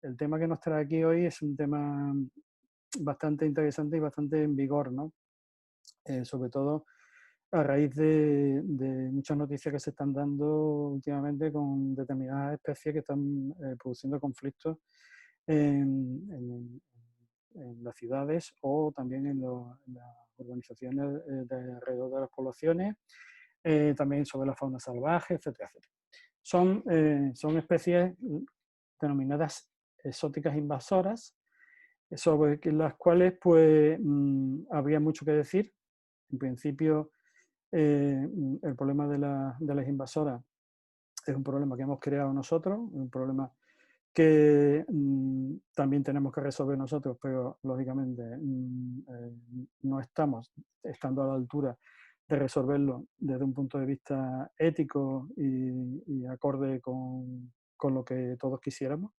el tema que nos trae aquí hoy es un tema bastante interesante y bastante en vigor, ¿no? Sobre todo a raíz de muchas noticias que se están dando últimamente con determinadas especies que están produciendo conflictos en, en- en las ciudades o también en las urbanizaciones de alrededor de las poblaciones, también sobre la fauna salvaje, etcétera, etcétera. Son especies denominadas exóticas invasoras, sobre las cuales pues habría mucho que decir. En principio, el problema de las invasoras es un problema que hemos creado nosotros, un problema que también tenemos que resolver nosotros, pero lógicamente no estamos estando a la altura de resolverlo desde un punto de vista ético y acorde con lo que todos quisiéramos.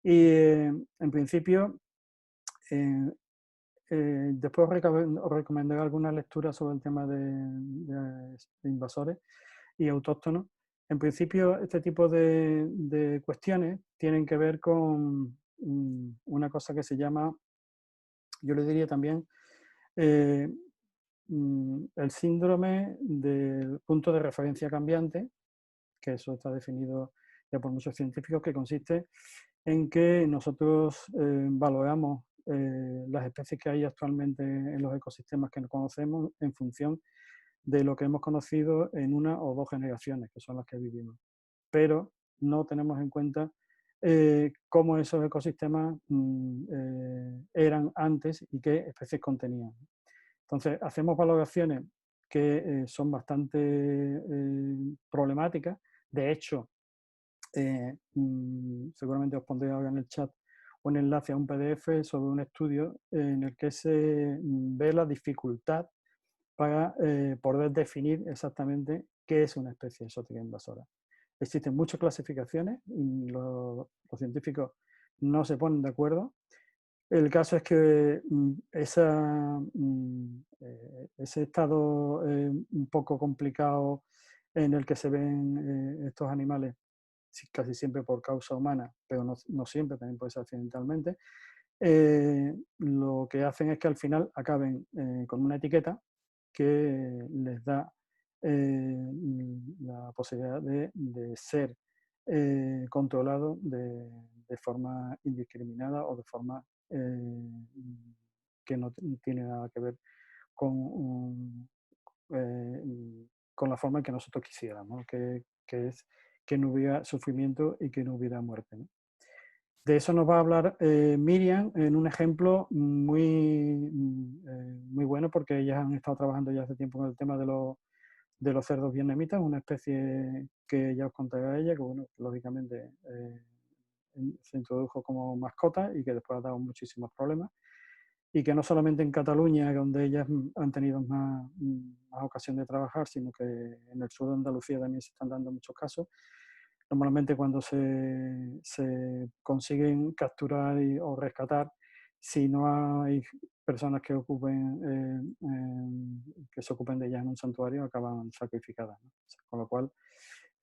Y en principio, eh, después os recomendaré algunas lecturas sobre el tema de invasores y autóctonos. En principio, este tipo de cuestiones tienen que ver con una cosa que se llama, yo le diría también, eh, el síndrome del punto de referencia cambiante, que eso está definido ya por muchos científicos, que consiste en que nosotros valoramos las especies que hay actualmente en los ecosistemas que conocemos en función de lo que hemos conocido en una o dos generaciones, que son las que vivimos. Pero no tenemos en cuenta cómo esos ecosistemas eran antes y qué especies contenían. Entonces, hacemos valoraciones que son bastante problemáticas. De hecho, seguramente os pondré ahora en el chat un enlace a un PDF sobre un estudio en el que se ve la dificultad para poder definir exactamente qué es una especie exótica invasora. Existen muchas clasificaciones y los científicos no se ponen de acuerdo. El caso es que ese estado un poco complicado en el que se ven estos animales, casi siempre por causa humana, pero no siempre, también puede ser accidentalmente, lo que hacen es que al final acaben con una etiqueta que les da la posibilidad de ser controlado de forma indiscriminada o de forma que no tiene nada que ver con, con la forma en que nosotros quisiéramos, ¿no? Que es que no hubiera sufrimiento y que no hubiera muerte, ¿no? De eso nos va a hablar Miriam en un ejemplo muy bueno, porque ellas han estado trabajando ya hace tiempo con el tema de los cerdos vietnamitas, una especie que ya os contaré a ella, que bueno, lógicamente se introdujo como mascota y que después ha dado muchísimos problemas. Y que no solamente en Cataluña, donde ellas han tenido más ocasión de trabajar, sino que en el sur de Andalucía también se están dando muchos casos. Normalmente cuando se consiguen capturar o rescatar, si no hay personas que que se ocupen de ellas en un santuario, acaban sacrificadas, ¿no? Con lo cual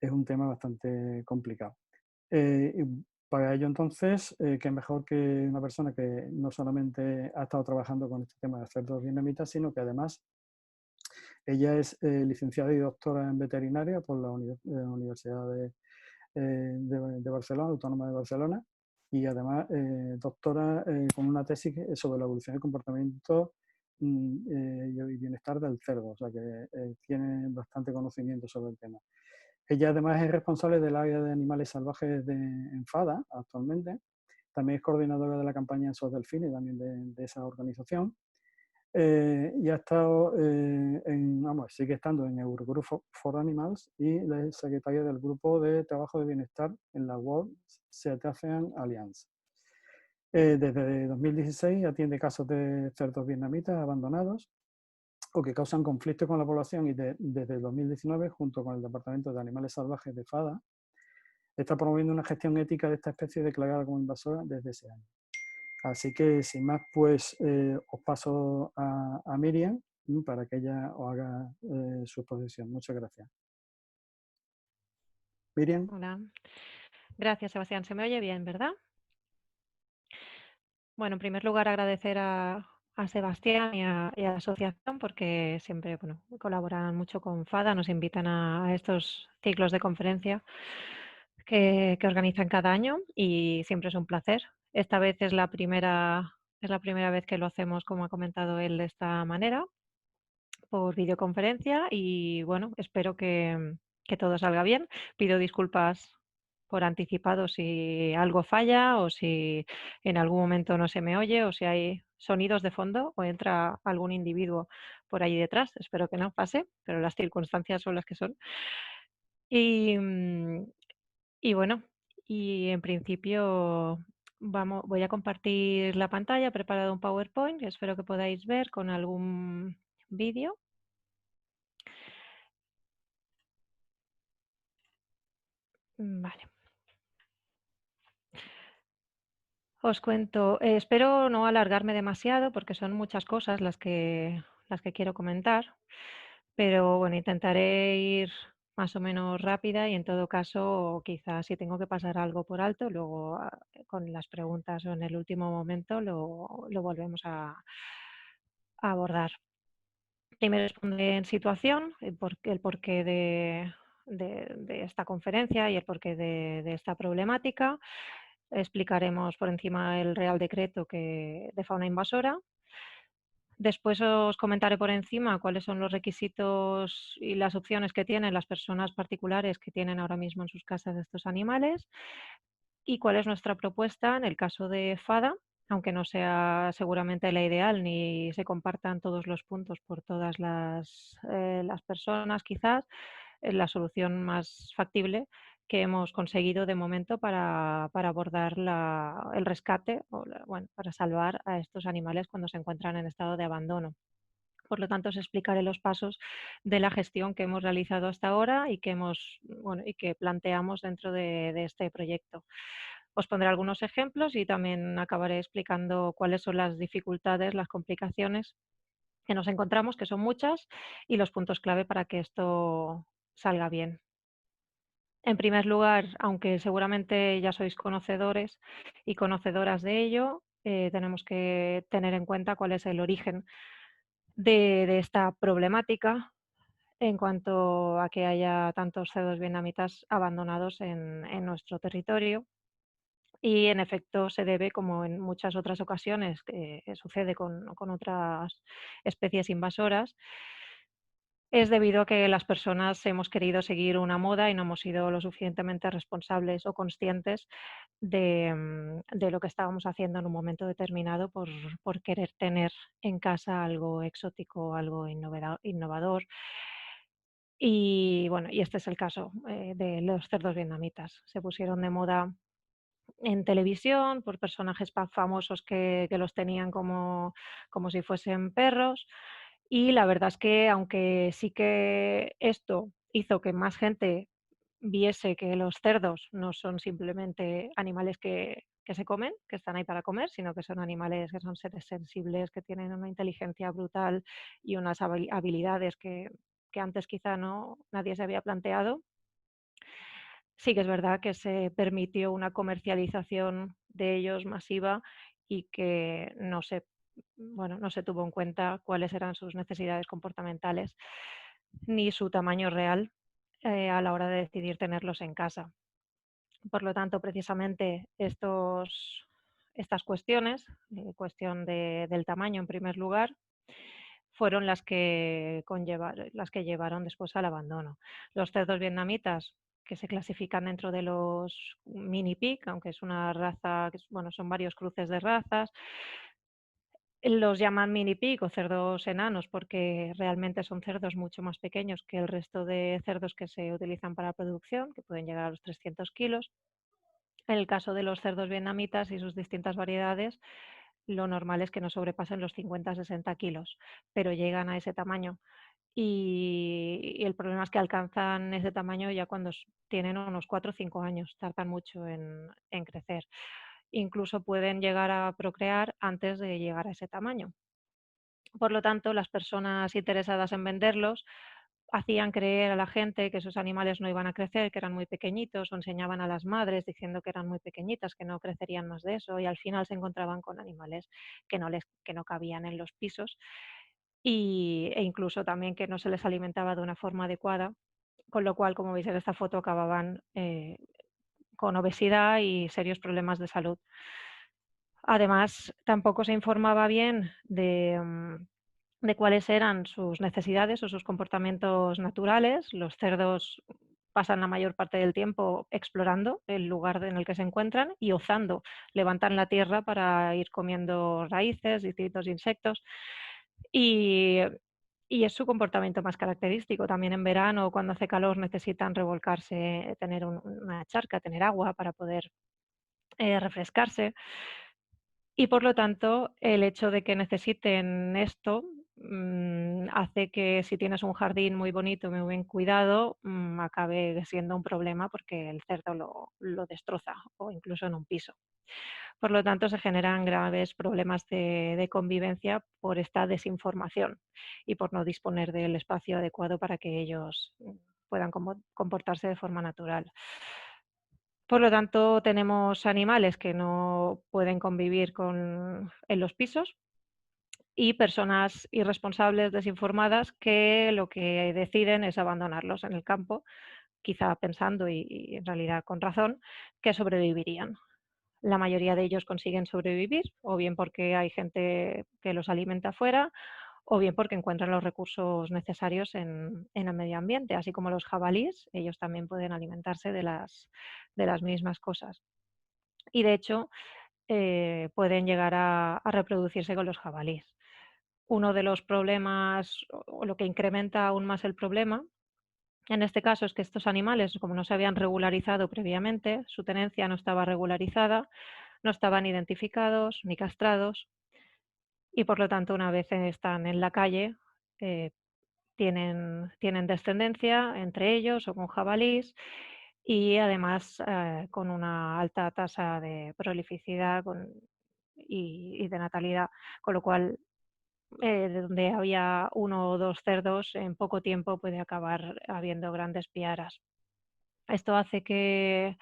es un tema bastante complicado. Y para ello entonces, qué mejor que una persona que no solamente ha estado trabajando con este tema de cerdos vietnamitas, sino que además ella es licenciada y doctora en veterinaria por la Universidad de Barcelona, Autónoma de Barcelona, y además doctora con una tesis sobre la evolución del comportamiento y bienestar del cerdo, o sea que tiene bastante conocimiento sobre el tema. Ella además es responsable del área de animales salvajes de Enfada actualmente, también es coordinadora de la campaña SOS Delfines, también de esa organización, y ha estado sigue estando en Eurogroup for Animals y es secretaria del grupo de trabajo de bienestar en la World Cetacean Alliance. Desde 2016 atiende casos de cerdos vietnamitas abandonados o que causan conflicto con la población y desde 2019, junto con el Departamento de Animales Salvajes de FADA, está promoviendo una gestión ética de esta especie declarada como invasora desde ese año. Así que, sin más, pues os paso a Miriam para que ella os haga su exposición. Muchas gracias. Miriam. Hola. Gracias, Sebastián. Se me oye bien, ¿verdad? Bueno, en primer lugar, agradecer a Sebastián y a la asociación porque siempre, bueno, colaboran mucho con FADA, nos invitan a estos ciclos de conferencia que organizan cada año y siempre es un placer. Esta vez es la primera vez que lo hacemos, como ha comentado él, de esta manera, por videoconferencia y bueno, espero que todo salga bien. Pido disculpas por anticipado si algo falla o si en algún momento no se me oye o si hay sonidos de fondo o entra algún individuo por allí detrás. Espero que no pase, pero las circunstancias son las que son. Y, y bueno, y en principio voy a compartir la pantalla, he preparado un PowerPoint que espero que podáis ver con algún vídeo. Vale. Os cuento, espero no alargarme demasiado porque son muchas cosas las que quiero comentar, pero bueno, intentaré ir más o menos rápida y en todo caso, quizás si tengo que pasar algo por alto, luego con las preguntas o en el último momento lo volvemos a abordar. Primero os pondré en situación el porqué de esta conferencia y el porqué de esta problemática. Explicaremos por encima el Real Decreto de fauna invasora. Después os comentaré por encima cuáles son los requisitos y las opciones que tienen las personas particulares que tienen ahora mismo en sus casas estos animales y cuál es nuestra propuesta en el caso de FADA, aunque no sea seguramente la ideal ni se compartan todos los puntos por todas las personas, quizás es la solución más factible que hemos conseguido de momento para abordar el rescate o bueno, para salvar a estos animales cuando se encuentran en estado de abandono. Por lo tanto, os explicaré los pasos de la gestión que hemos realizado hasta ahora y que planteamos dentro de este proyecto. Os pondré algunos ejemplos y también acabaré explicando cuáles son las dificultades, las complicaciones que nos encontramos, que son muchas, y los puntos clave para que esto salga bien. En primer lugar, aunque seguramente ya sois conocedores y conocedoras de ello, tenemos que tener en cuenta cuál es el origen de esta problemática en cuanto a que haya tantos cerdos vietnamitas abandonados en nuestro territorio. Y en efecto se debe, como en muchas otras ocasiones que sucede con otras especies invasoras, es debido a que las personas hemos querido seguir una moda y no hemos sido lo suficientemente responsables o conscientes de lo que estábamos haciendo en un momento determinado por querer tener en casa algo exótico, algo innovador. Y bueno, y este es el caso de los cerdos vietnamitas. Se pusieron de moda en televisión por personajes famosos que los tenían como si fuesen perros. Y la verdad es que, aunque sí que esto hizo que más gente viese que los cerdos no son simplemente animales que se comen, que están ahí para comer, sino que son animales que son seres sensibles, que tienen una inteligencia brutal y unas habilidades que antes quizá no nadie se había planteado. Sí que es verdad que se permitió una comercialización de ellos masiva y que no se tuvo en cuenta cuáles eran sus necesidades comportamentales ni su tamaño real a la hora de decidir tenerlos en casa. Por lo tanto, precisamente estas cuestiones, cuestión del tamaño en primer lugar, fueron las que llevaron después al abandono. Los cerdos vietnamitas, que se clasifican dentro de los mini pig, aunque es una raza, bueno, son varios cruces de razas. Los llaman mini pig o cerdos enanos porque realmente son cerdos mucho más pequeños que el resto de cerdos que se utilizan para producción, que pueden llegar a los 300 kilos. En el caso de los cerdos vietnamitas y sus distintas variedades, lo normal es que no sobrepasen los 50-60 kilos, pero llegan a ese tamaño. Y el problema es que alcanzan ese tamaño ya cuando tienen unos 4 o 5 años, tardan mucho en crecer. Incluso pueden llegar a procrear antes de llegar a ese tamaño. Por lo tanto, las personas interesadas en venderlos hacían creer a la gente que esos animales no iban a crecer, que eran muy pequeñitos, o enseñaban a las madres diciendo que eran muy pequeñitas, que no crecerían más de eso, y al final se encontraban con animales que no cabían en los pisos e incluso también que no se les alimentaba de una forma adecuada, con lo cual, como veis en esta foto, acababan con obesidad y serios problemas de salud. Además, tampoco se informaba bien de cuáles eran sus necesidades o sus comportamientos naturales. Los cerdos pasan la mayor parte del tiempo explorando el lugar en el que se encuentran y ozando, levantan la tierra para ir comiendo raíces, distintos insectos y, y es su comportamiento más característico. También en verano, cuando hace calor, necesitan revolcarse, tener una charca, tener agua para poder refrescarse. Y por lo tanto, el hecho de que necesiten esto, hace que si tienes un jardín muy bonito, muy bien cuidado, acabe siendo un problema porque el cerdo lo destroza o incluso en un piso. Por lo tanto, se generan graves problemas de convivencia por esta desinformación y por no disponer del espacio adecuado para que ellos puedan comportarse de forma natural. Por lo tanto, tenemos animales que no pueden convivir en los pisos y personas irresponsables, desinformadas, que lo que deciden es abandonarlos en el campo, quizá pensando, y en realidad con razón, que sobrevivirían. La mayoría de ellos consiguen sobrevivir, o bien porque hay gente que los alimenta fuera, o bien porque encuentran los recursos necesarios en el medio ambiente, así como los jabalíes, ellos también pueden alimentarse de las mismas cosas. Y de hecho, pueden llegar a reproducirse con los jabalíes. Uno de los problemas, o lo que incrementa aún más el problema, en este caso, es que estos animales, como no se habían regularizado previamente, su tenencia no estaba regularizada, no estaban identificados ni castrados y por lo tanto, una vez están en la calle, eh, tienen descendencia entre ellos o con jabalís y además con una alta tasa de prolificidad y de natalidad, con lo cual de donde había uno o dos cerdos, en poco tiempo puede acabar habiendo grandes piaras. Esto hace que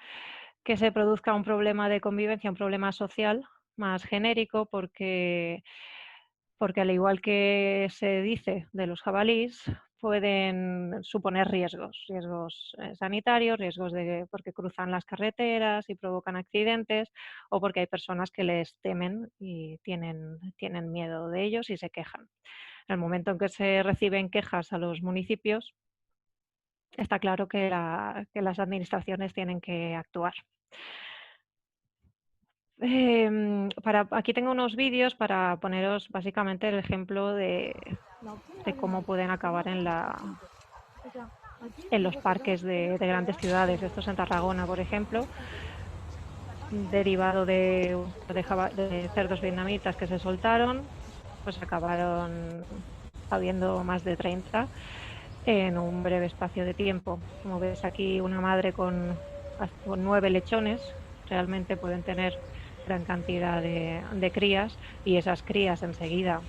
se produzca un problema de convivencia, un problema social más genérico, porque al igual que se dice de los jabalíes, pueden suponer riesgos sanitarios, riesgos porque cruzan las carreteras y provocan accidentes, o porque hay personas que les temen y tienen miedo de ellos y se quejan. En el momento en que se reciben quejas a los municipios, está claro que las administraciones tienen que actuar. Aquí tengo unos vídeos para poneros básicamente el ejemplo de cómo pueden acabar en los parques de grandes ciudades. Esto es en Tarragona, por ejemplo, derivado de cerdos vietnamitas que se soltaron, pues acabaron habiendo más de 30 en un breve espacio de tiempo. Como ves aquí, una madre con 9 lechones, realmente pueden tener gran cantidad de crías y esas crías enseguida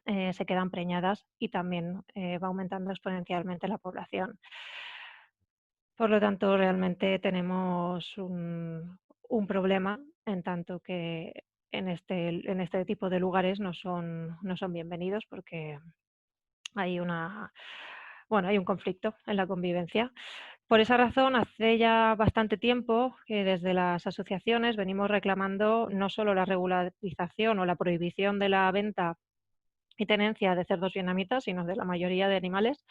se quedan preñadas y también va aumentando exponencialmente la población. Por lo tanto, realmente tenemos un problema en tanto que en este tipo de lugares no son bienvenidos porque hay hay un conflicto en la convivencia. Por esa razón, hace ya bastante tiempo que desde las asociaciones venimos reclamando no solo la regularización o la prohibición de la venta y tenencia de cerdos vietnamitas, sino de la mayoría de animales,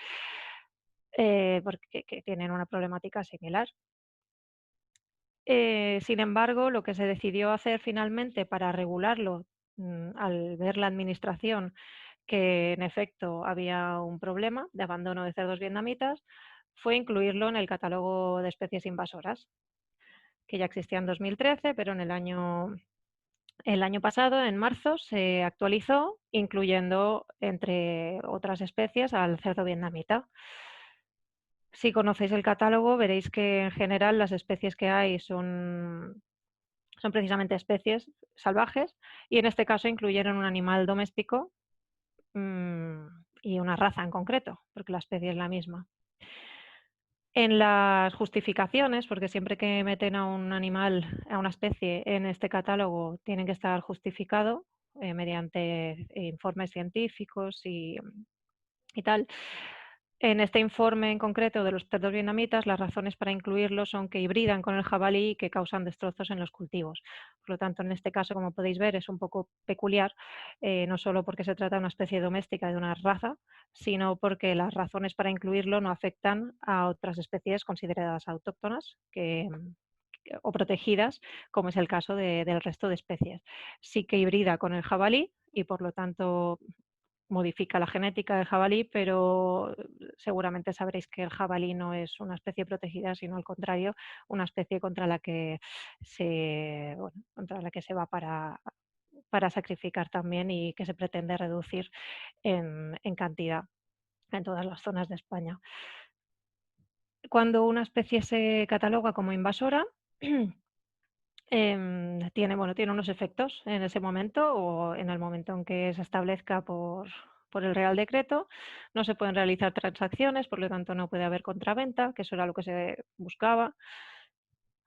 porque que tienen una problemática similar. Sin embargo, lo que se decidió hacer finalmente para regularlo, al ver la administración que en efecto había un problema de abandono de cerdos vietnamitas, fue incluirlo en el catálogo de especies invasoras, que ya existía en 2013, pero el año pasado, en marzo, se actualizó, incluyendo, entre otras especies, al cerdo vietnamita. Si conocéis el catálogo, veréis que en general las especies que hay son precisamente especies salvajes y en este caso incluyeron un animal doméstico y una raza en concreto, porque la especie es la misma. En las justificaciones, porque siempre que meten a un animal, a una especie en este catálogo, tienen que estar justificado mediante informes científicos y tal. En este informe en concreto de los cerdos vietnamitas, las razones para incluirlos son que hibridan con el jabalí y que causan destrozos en los cultivos. Por lo tanto, en este caso, como podéis ver, es un poco peculiar, no solo porque se trata de una especie doméstica de una raza, sino porque las razones para incluirlo no afectan a otras especies consideradas autóctonas o protegidas, como es el caso del resto de especies. Sí que hibrida con el jabalí y, por lo tanto, modifica la genética del jabalí, pero seguramente sabréis que el jabalí no es una especie protegida, sino al contrario, una especie contra la que contra la que se va para sacrificar también y que se pretende reducir en cantidad en todas las zonas de España. Cuando una especie se cataloga como invasora, tiene unos efectos en ese momento o en el momento en que se establezca por el Real Decreto. No se pueden realizar transacciones, por lo tanto no puede haber compraventa, que eso era lo que se buscaba.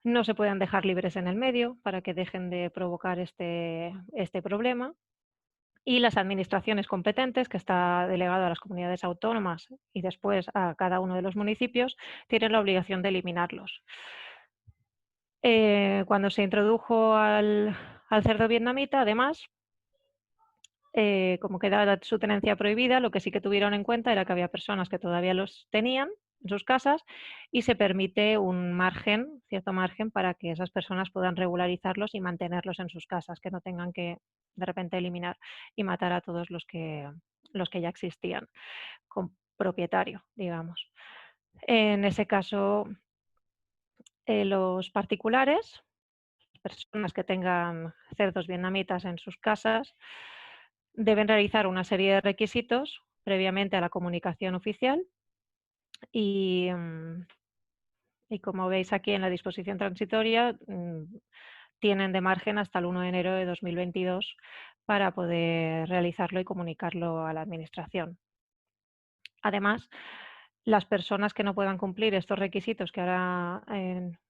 No se pueden dejar libres en el medio para que dejen de provocar este problema. Y las administraciones competentes, que está delegado a las comunidades autónomas y después a cada uno de los municipios, tienen la obligación de eliminarlos. Cuando se introdujo al cerdo vietnamita, además, como quedaba su tenencia prohibida, lo que sí que tuvieron en cuenta era que había personas que todavía los tenían en sus casas y se permite un margen, cierto margen, para que esas personas puedan regularizarlos y mantenerlos en sus casas, que no tengan que de repente eliminar y matar a todos los que ya existían con propietario, digamos. En ese caso, los particulares, personas que tengan cerdos vietnamitas en sus casas, deben realizar una serie de requisitos previamente a la comunicación oficial y, y como veis aquí en la disposición transitoria, tienen de margen hasta el 1 de enero de 2022 para poder realizarlo y comunicarlo a la Administración. Además, las personas que no puedan cumplir estos requisitos que ahora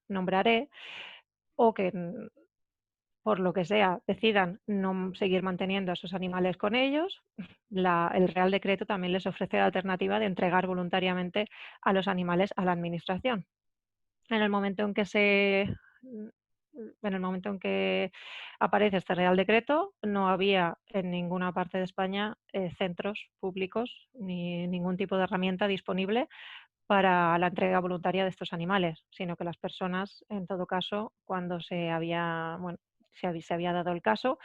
nombraré o que por lo que sea, decidan no seguir manteniendo a esos animales con ellos, el Real Decreto también les ofrece la alternativa de entregar voluntariamente a los animales a la Administración. En el momento en que en el momento en que aparece este Real Decreto, no había en ninguna parte de España centros públicos ni ningún tipo de herramienta disponible para la entrega voluntaria de estos animales, sino que las personas, en todo caso, cuando se había dado el caso,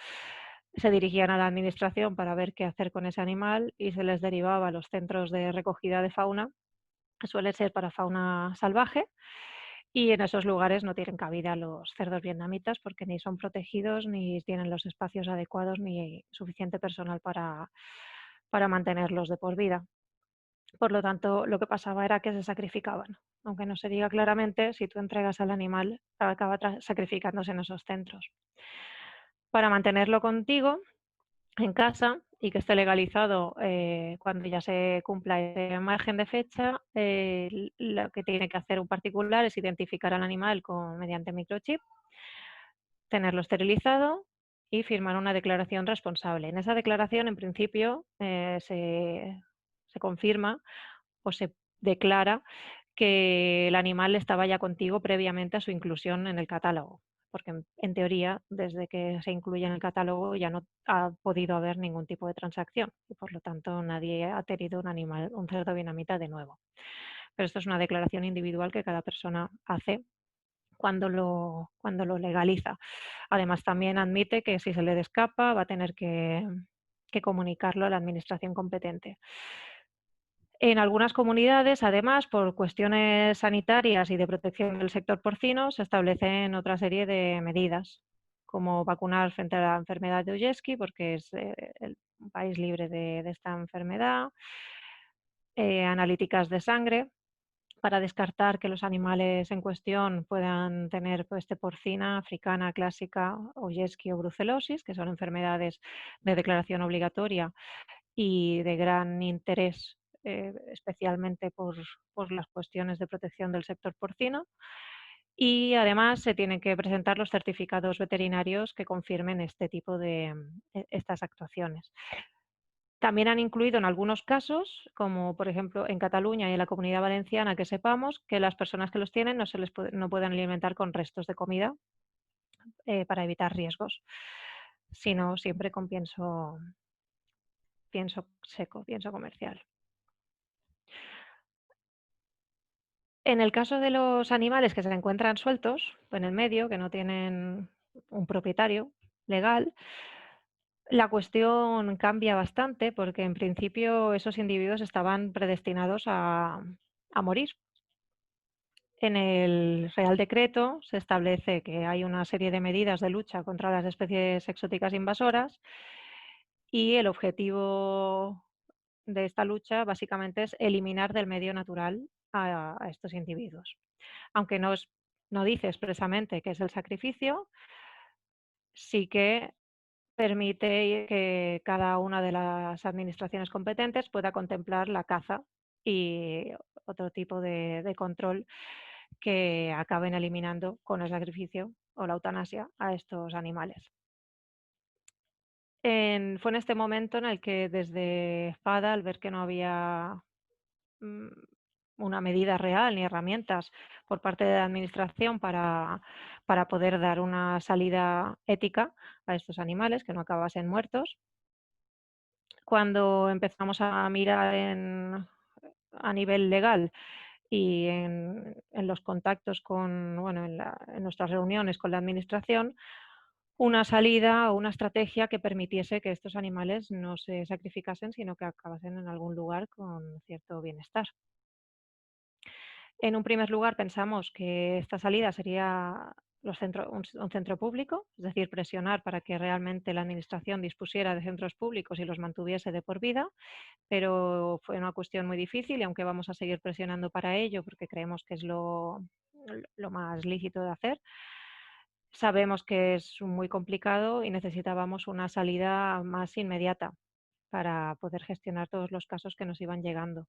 se dirigían a la administración para ver qué hacer con ese animal y se les derivaba a los centros de recogida de fauna, que suele ser para fauna salvaje, y en esos lugares no tienen cabida los cerdos vietnamitas porque ni son protegidos, ni tienen los espacios adecuados, ni suficiente personal para mantenerlos de por vida. Por lo tanto, lo que pasaba era que se sacrificaban. Aunque no se diga claramente, si tú entregas al animal, acaba sacrificándose en esos centros. Para mantenerlo contigo en casa y que esté legalizado cuando ya se cumpla ese margen de fecha, lo que tiene que hacer un particular es identificar al animal mediante microchip, tenerlo esterilizado y firmar una declaración responsable. En esa declaración, en principio, se confirma o se declara que el animal estaba ya contigo previamente a su inclusión en el catálogo, porque en teoría, desde que se incluye en el catálogo ya no ha podido haber ningún tipo de transacción y por lo tanto nadie ha tenido un cerdo vietnamita de nuevo. Pero esto es una declaración individual que cada persona hace cuando lo legaliza. Además, también admite que si se le escapa va a tener que comunicarlo a la administración competente. En algunas comunidades, además, por cuestiones sanitarias y de protección del sector porcino, se establecen otra serie de medidas, como vacunar frente a la enfermedad de Oyeski, porque es un país libre de esta enfermedad, analíticas de sangre, para descartar que los animales en cuestión puedan tener peste porcina, africana, clásica, Oyeski o brucelosis, que son enfermedades de declaración obligatoria y de gran interés, especialmente por las cuestiones de protección del sector porcino. Y además se tienen que presentar los certificados veterinarios que confirmen este tipo de estas actuaciones. También han incluido en algunos casos, como por ejemplo en Cataluña y en la Comunidad Valenciana, que sepamos que las personas que los tienen no pueden alimentar con restos de comida para evitar riesgos, sino siempre con pienso seco, pienso comercial. En el caso de los animales que se encuentran sueltos en el medio, que no tienen un propietario legal, la cuestión cambia bastante porque en principio esos individuos estaban predestinados a morir. En el Real Decreto se establece que hay una serie de medidas de lucha contra las especies exóticas invasoras y el objetivo de esta lucha básicamente es eliminar del medio natural a estos individuos. Aunque no dice expresamente qué es el sacrificio, sí que permite que cada una de las administraciones competentes pueda contemplar la caza y otro tipo de control que acaben eliminando con el sacrificio o la eutanasia a estos animales. Fue en este momento en el que desde FADA, al ver que no había mm, una medida real ni herramientas por parte de la Administración para poder dar una salida ética a estos animales que no acabasen muertos, cuando empezamos a mirar a nivel legal y en los contactos con, bueno, en nuestras reuniones con la Administración, una salida o una estrategia que permitiese que estos animales no se sacrificasen, sino que acabasen en algún lugar con cierto bienestar. En un primer lugar, pensamos que esta salida sería un centro público, es decir, presionar para que realmente la Administración dispusiera de centros públicos y los mantuviese de por vida, pero fue una cuestión muy difícil y aunque vamos a seguir presionando para ello, porque creemos que es lo más lícito de hacer, sabemos que es muy complicado y necesitábamos una salida más inmediata para poder gestionar todos los casos que nos iban llegando.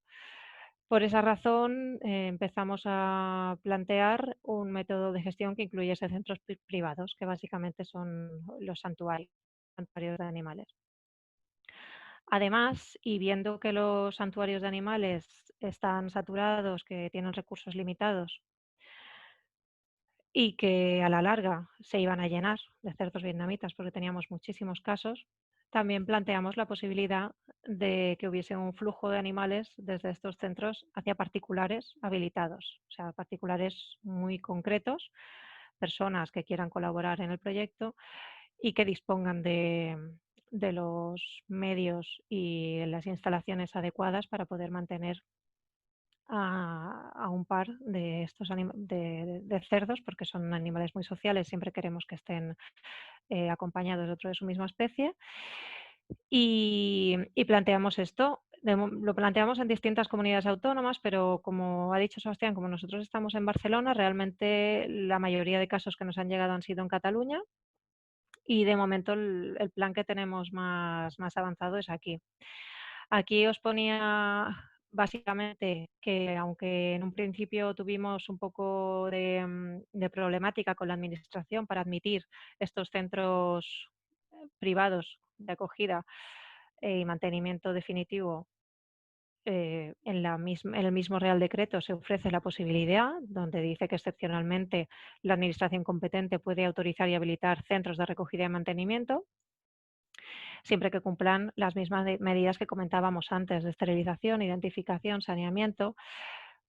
Por esa razón, empezamos a plantear un método de gestión que incluyese centros privados, que básicamente son los santuarios de animales. Además, y viendo que los santuarios de animales están saturados, que tienen recursos limitados y que a la larga se iban a llenar de cerdos vietnamitas porque teníamos muchísimos casos, también planteamos la posibilidad de que hubiese un flujo de animales desde estos centros hacia particulares habilitados, o sea, particulares muy concretos, personas que quieran colaborar en el proyecto y que dispongan de los medios y las instalaciones adecuadas para poder mantener a un par de estos de cerdos, porque son animales muy sociales, siempre queremos que estén acompañados de otro de su misma especie. Y planteamos esto. Lo planteamos en distintas comunidades autónomas, pero como ha dicho Sebastián, como nosotros estamos en Barcelona, realmente la mayoría de casos que nos han llegado han sido en Cataluña y de momento el plan que tenemos más avanzado es aquí. Aquí os ponía básicamente que aunque en un principio tuvimos un poco de problemática con la administración para admitir estos centros privados de acogida y mantenimiento definitivo, en el mismo Real Decreto se ofrece la posibilidad, donde dice que excepcionalmente la Administración competente puede autorizar y habilitar centros de recogida y mantenimiento, siempre que cumplan las mismas medidas que comentábamos antes de esterilización, identificación, saneamiento.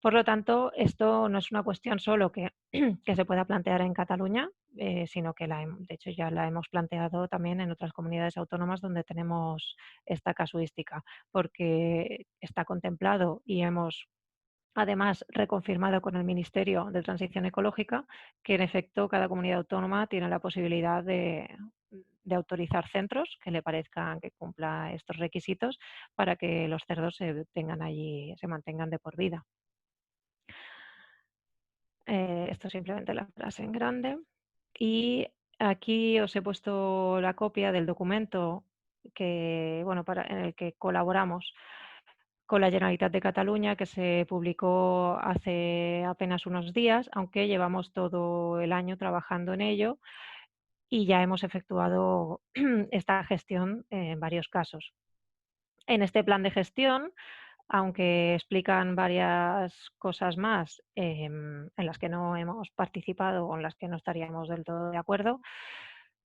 Por lo tanto, esto no es una cuestión solo que, que se pueda plantear en Cataluña, sino que de hecho ya la hemos planteado también en otras comunidades autónomas donde tenemos esta casuística, porque está contemplado y hemos además reconfirmado con el Ministerio de Transición Ecológica que en efecto cada comunidad autónoma tiene la posibilidad de autorizar centros que le parezcan que cumpla estos requisitos para que los cerdos se tengan allí, se mantengan de por vida. Esto es simplemente la frase en grande. Y aquí os he puesto la copia del documento bueno, en el que colaboramos con la Generalitat de Cataluña, que se publicó hace apenas unos días, aunque llevamos todo el año trabajando en ello y ya hemos efectuado esta gestión en varios casos. En este plan de gestión, aunque explican varias cosas más en las que no hemos participado o en las que no estaríamos del todo de acuerdo,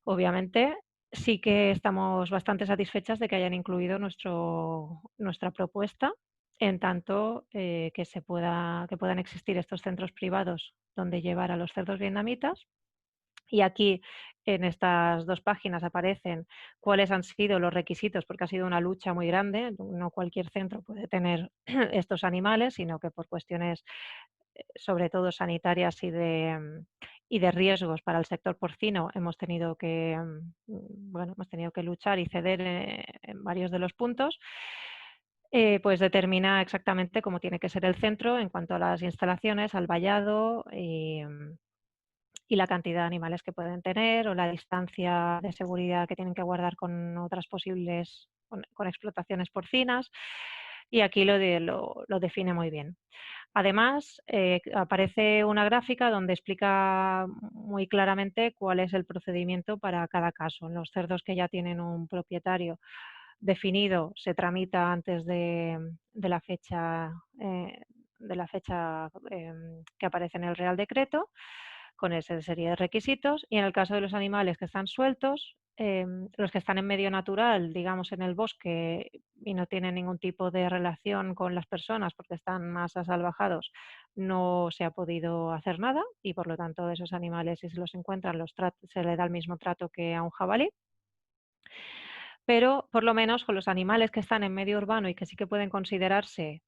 obviamente sí que estamos bastante satisfechas de que hayan incluido nuestra propuesta, en tanto que puedan existir estos centros privados donde llevar a los cerdos vietnamitas. Y aquí en estas 2 páginas aparecen cuáles han sido los requisitos, porque ha sido una lucha muy grande. No cualquier centro puede tener estos animales, sino que por cuestiones, sobre todo sanitarias y de riesgos para el sector porcino, hemos tenido que, bueno, hemos tenido que luchar y ceder, en varios de los puntos. Pues determina exactamente cómo tiene que ser el centro en cuanto a las instalaciones, al vallado y la cantidad de animales que pueden tener o la distancia de seguridad que tienen que guardar con otras posibles, con explotaciones porcinas. Y aquí lo define muy bien. Además, aparece una gráfica donde explica muy claramente cuál es el procedimiento para cada caso. En los cerdos que ya tienen un propietario definido se tramita antes de la fecha, que aparece en el Real Decreto, con esa serie de requisitos. Y en el caso de los animales que están sueltos, los que están en medio natural, digamos en el bosque, y no tienen ningún tipo de relación con las personas porque están más asalvajados, no se ha podido hacer nada y por lo tanto esos animales, si se los encuentran, se le da el mismo trato que a un jabalí. Pero por lo menos con los animales que están en medio urbano y que sí que pueden considerarse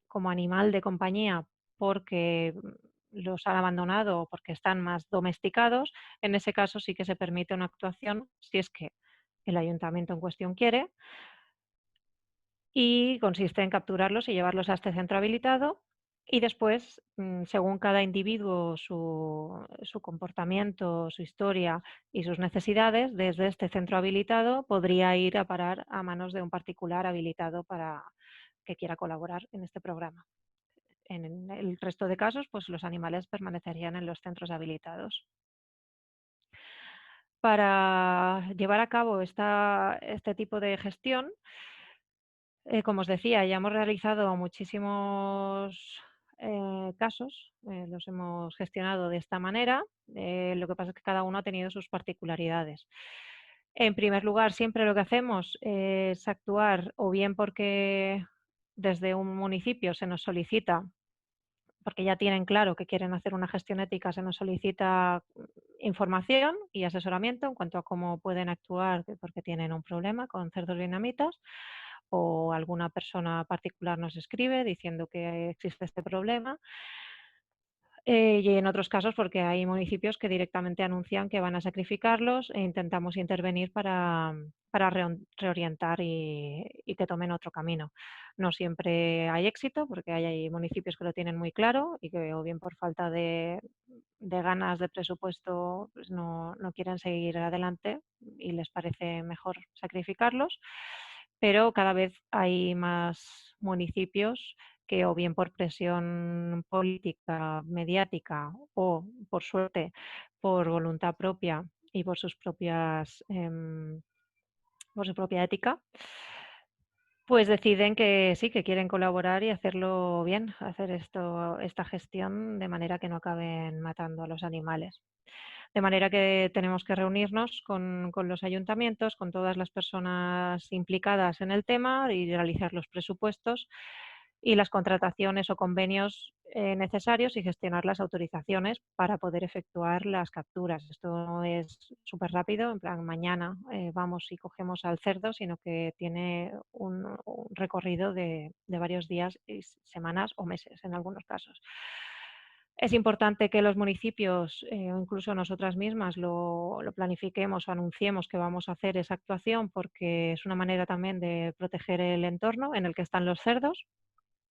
como animal de compañía porque los han abandonado o porque están más domesticados, en ese caso sí que se permite una actuación si es que el ayuntamiento en cuestión quiere, y consiste en capturarlos y llevarlos a este centro habilitado y después, según cada individuo, su comportamiento, su historia y sus necesidades, desde este centro habilitado podría ir a parar a manos de un particular habilitado para que quiera colaborar en este programa. En el resto de casos, pues los animales permanecerían en los centros habilitados. Para llevar a cabo este tipo de gestión, como os decía, ya hemos realizado muchísimos casos, los hemos gestionado de esta manera. Lo que pasa es que cada uno ha tenido sus particularidades. En primer lugar, siempre lo que hacemos es actuar o bien porque desde un municipio se nos solicita, porque ya tienen claro que quieren hacer una gestión ética, se nos solicita información y asesoramiento en cuanto a cómo pueden actuar porque tienen un problema con cerdos vietnamitas, o alguna persona particular nos escribe diciendo que existe este problema. Y en otros casos porque hay municipios que directamente anuncian que van a sacrificarlos e intentamos intervenir para reorientar y que tomen otro camino. No siempre hay éxito porque hay municipios que lo tienen muy claro y que o bien por falta de ganas de presupuesto pues no quieren seguir adelante y les parece mejor sacrificarlos, pero cada vez hay más municipios que o bien por presión política, mediática o, por suerte, por voluntad propia y por su propia ética, pues deciden que sí, que quieren colaborar y hacerlo bien, hacer esta gestión de manera que no acaben matando a los animales. De manera que tenemos que reunirnos con los ayuntamientos, con todas las personas implicadas en el tema y realizar los presupuestos y las contrataciones o convenios necesarios y gestionar las autorizaciones para poder efectuar las capturas. Esto no es súper rápido, en plan mañana vamos y cogemos al cerdo, sino que tiene un recorrido de varios días, y semanas o meses en algunos casos. Es importante que los municipios o incluso nosotras mismas lo planifiquemos o anunciemos que vamos a hacer esa actuación porque es una manera también de proteger el entorno en el que están los cerdos,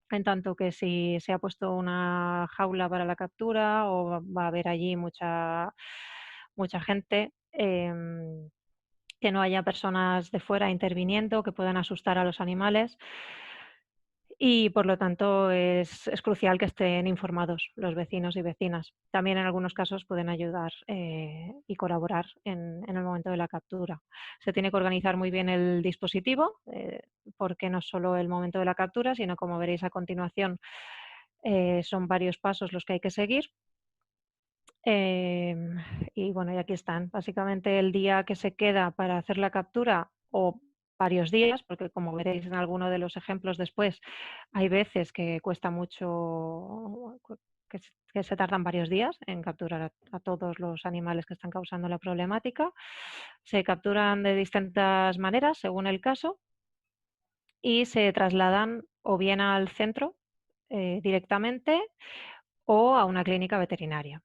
en tanto que si se ha puesto una jaula para la captura o va a haber allí mucha gente, que no haya personas de fuera interviniendo que puedan asustar a los animales y, por lo tanto, es crucial que estén informados los vecinos y vecinas. También, en algunos casos, pueden ayudar, y colaborar en el momento de la captura. Se tiene que organizar muy bien el dispositivo, porque no es solo el momento de la captura, sino, como veréis a continuación, son varios pasos los que hay que seguir. Em, y bueno, y aquí están. Básicamente el día que se queda para hacer la captura o varios días, porque como veréis en alguno de los ejemplos después, hay veces que cuesta mucho, que se tardan varios días en capturar a todos los animales que están causando la problemática. Se capturan de distintas maneras según el caso y se trasladan o bien al centro directamente o a una clínica veterinaria.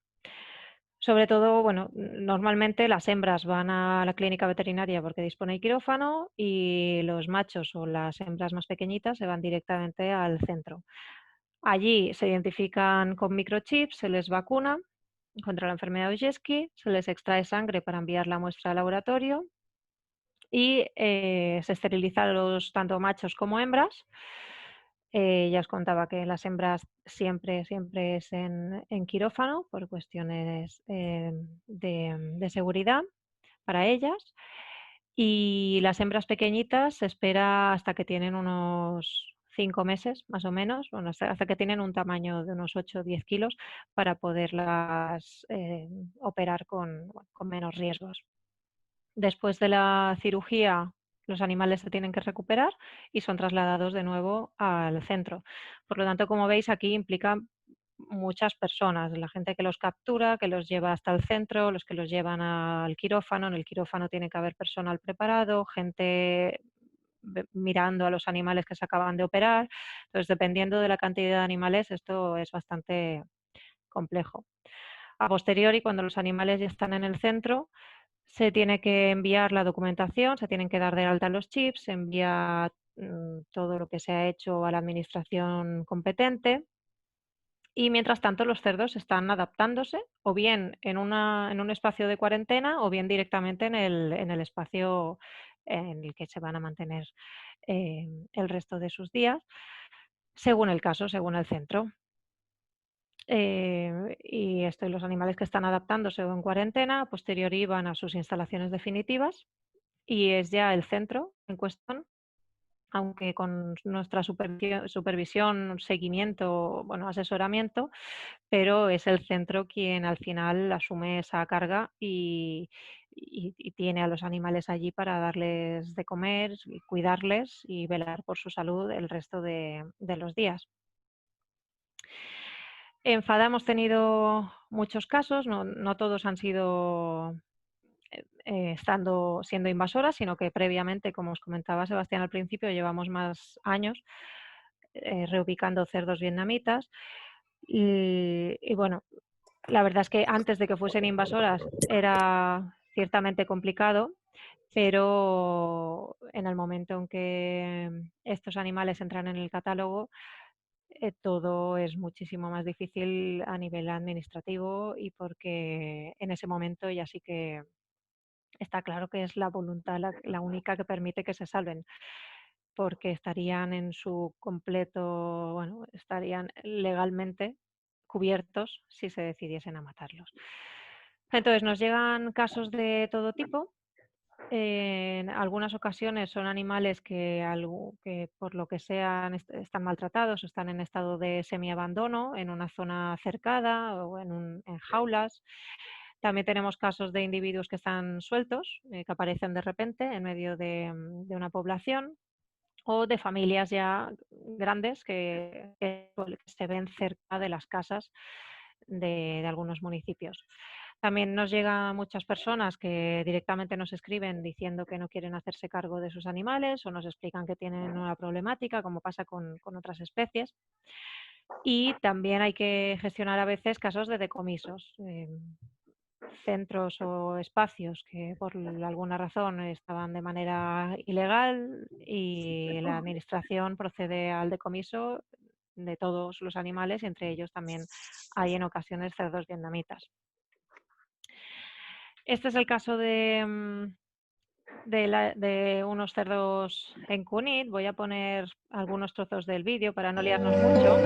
Sobre todo, bueno, normalmente las hembras van a la clínica veterinaria porque dispone de quirófano y los machos o las hembras más pequeñitas se van directamente al centro. Allí se identifican con microchips, se les vacuna contra la enfermedad de Ojeski, se les extrae sangre para enviar la muestra al laboratorio y se esterilizan los tanto machos como hembras. Ya os contaba que las hembras siempre es en quirófano por cuestiones de seguridad para ellas. Y las hembras pequeñitas se espera hasta que tienen unos 5 meses, más o menos, bueno, hasta que tienen un tamaño de unos 8 o 10 kilos para poderlas operar con menos riesgos. Después de la cirugía, los animales se tienen que recuperar y son trasladados de nuevo al centro. Por lo tanto, como veis, aquí implica muchas personas, la gente que los captura, que los lleva hasta el centro, los que los llevan al quirófano. En el quirófano tiene que haber personal preparado, gente mirando a los animales que se acaban de operar. Entonces, dependiendo de la cantidad de animales, esto es bastante complejo. A posteriori, cuando los animales ya están en el centro, se tiene que enviar la documentación, se tienen que dar de alta los chips, se envía todo lo que se ha hecho a la administración competente y, mientras tanto, los cerdos están adaptándose o bien en un espacio de cuarentena o bien directamente en el espacio en el que se van a mantener el resto de sus días, según el caso, según el centro. Y esto, y los animales que están adaptándose o en cuarentena, a posteriori van a sus instalaciones definitivas y es ya el centro en cuestión, aunque con nuestra supervisión, seguimiento, bueno, asesoramiento, pero es el centro quien al final asume esa carga y tiene a los animales allí para darles de comer, y cuidarles y velar por su salud el resto de los días. En FADA hemos tenido muchos casos, no todos han sido siendo invasoras, sino que previamente, como os comentaba Sebastián al principio, llevamos más años reubicando cerdos vietnamitas. Y bueno, la verdad es que antes de que fuesen invasoras era ciertamente complicado, pero en el momento en que estos animales entran en el catálogo, todo es muchísimo más difícil a nivel administrativo y porque en ese momento ya sí que está claro que es la voluntad la única que permite que se salven, porque estarían en su completo, bueno, estarían legalmente cubiertos si se decidiesen a matarlos. Entonces, nos llegan casos de todo tipo. En algunas ocasiones son animales que por lo que sea están maltratados o están en estado de semiabandono en una zona cercada o en jaulas. También tenemos casos de individuos que están sueltos, que aparecen de repente en medio de una población, o de familias ya grandes que se ven cerca de las casas de algunos municipios. También nos llegan muchas personas que directamente nos escriben diciendo que no quieren hacerse cargo de sus animales o nos explican que tienen una problemática, como pasa con otras especies. Y también hay que gestionar a veces casos de decomisos. Centros o espacios que por alguna razón estaban de manera ilegal y la administración procede al decomiso de todos los animales y entre ellos también hay en ocasiones cerdos vietnamitas. Este es el caso de unos cerdos en Cunit. Voy a poner algunos trozos del vídeo para no liarnos mucho.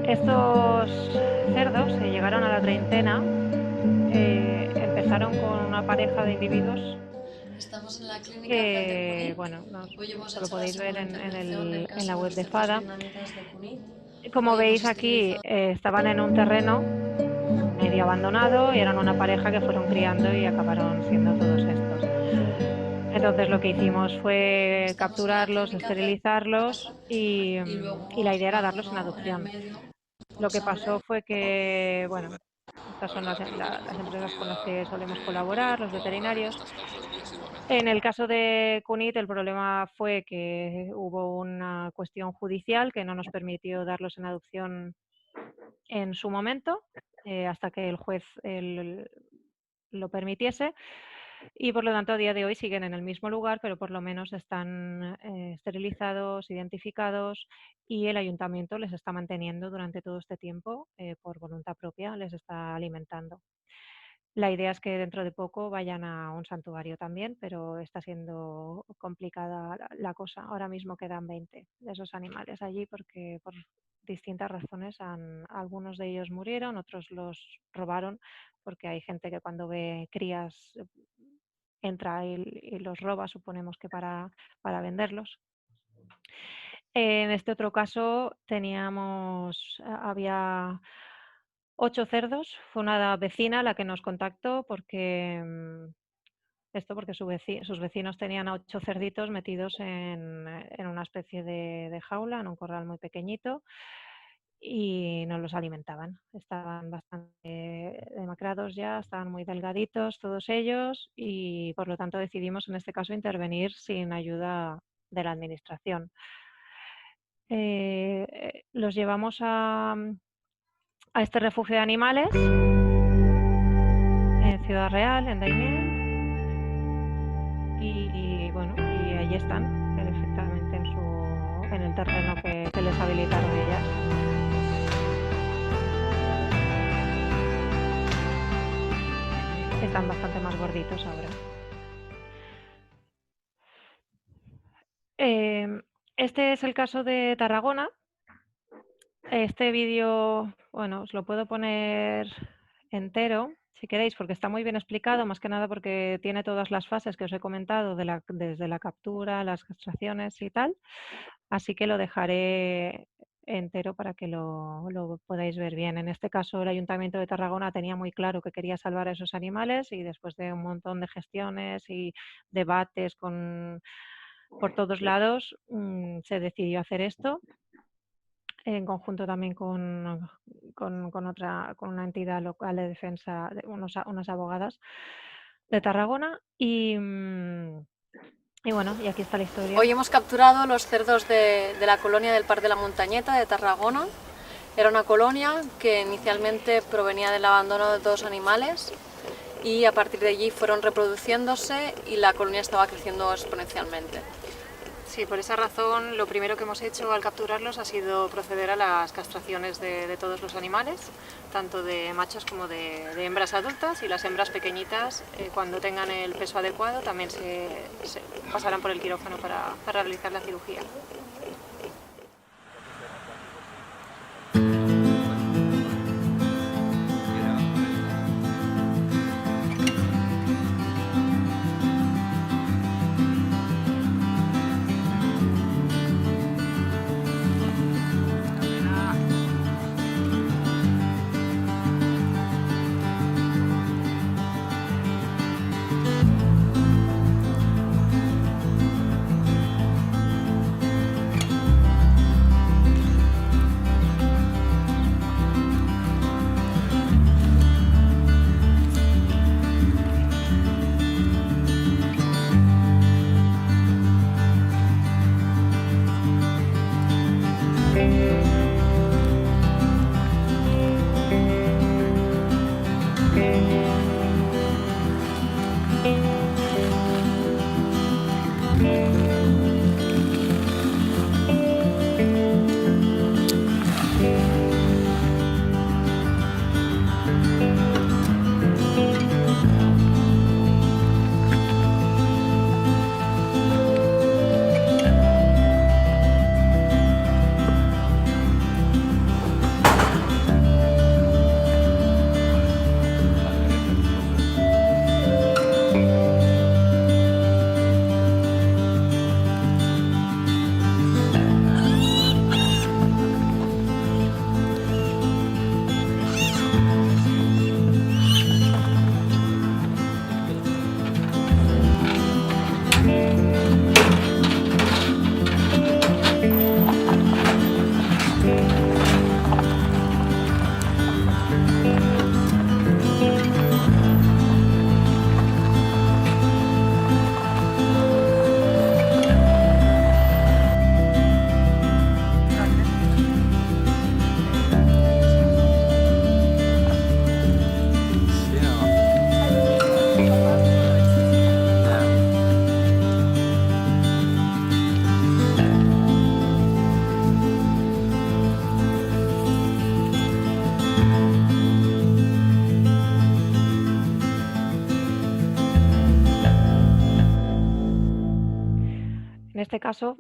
Estos cerdos llegaron a la treintena, empezaron con una pareja de individuos Estamos en la clínica que, Cunit. bueno, Hoy hemos esto lo hecho la podéis ver segunda intervención del en la caso de web los de cerdos FADA. vietnamitas de Cunit. Como Hoy hemos veis aquí, esterilizado. estaban en un terreno medio abandonado y eran una pareja que fueron criando y acabaron siendo todos estos. Entonces lo que hicimos fue Estamos en la capturarlos, clínica de esterilizarlos casa y la luego idea era darlos en abandono en el adopción. medio Lo por que pasó sangre. fue que, bueno, estas La son verdad es que nos parece las una empresas con las oportunidad que solemos de poder colaborar, los colaborar en veterinarios. estas causas muy asiduamente. En el caso de Cunit, el problema fue que hubo una cuestión judicial que no nos permitió darlos en adopción en su momento, hasta que el juez lo permitiese. Y por lo tanto, a día de hoy siguen en el mismo lugar, pero por lo menos están esterilizados, identificados, y el ayuntamiento les está manteniendo durante todo este tiempo por voluntad propia, les está alimentando. La idea es que dentro de poco vayan a un santuario también, pero está siendo complicada la cosa. Ahora mismo quedan 20 de esos animales allí porque por distintas razones algunos de ellos murieron, otros los robaron, porque hay gente que cuando ve crías entra y los roba, suponemos que para venderlos. En este otro caso había 8 cerdos. Fue una vecina la que nos contactó porque porque sus vecinos tenían a 8 cerditos metidos en una especie de jaula, en un corral muy pequeñito, y no los alimentaban. Estaban bastante demacrados ya, estaban muy delgaditos todos ellos y por lo tanto decidimos en este caso intervenir sin ayuda de la administración. Los llevamos a este refugio de animales en Ciudad Real, en Daimiel, y bueno, y allí están perfectamente en el terreno que les habilitaron ellas. Están bastante más gorditos ahora. Este es el caso de Tarragona. Este vídeo, bueno, os lo puedo poner entero si queréis, porque está muy bien explicado, más que nada porque tiene todas las fases que os he comentado, desde la captura, las castraciones y tal. Así que lo dejaré entero para que lo podáis ver bien. En este caso, el Ayuntamiento de Tarragona tenía muy claro que quería salvar a esos animales y después de un montón de gestiones y debates por todos lados, se decidió hacer esto en conjunto también con una entidad local de defensa, unas abogadas de Tarragona. Y bueno, y aquí está la historia. Hoy hemos capturado los cerdos de la colonia del Parc de la Montañeta de Tarragona. Era una colonia que inicialmente provenía del abandono de 2 animales y a partir de allí fueron reproduciéndose y la colonia estaba creciendo exponencialmente. Sí, por esa razón lo primero que hemos hecho al capturarlos ha sido proceder a las castraciones de todos los animales, tanto de machos como de hembras adultas, y las hembras pequeñitas, cuando tengan el peso adecuado, también se pasarán por el quirófano para realizar la cirugía. este caso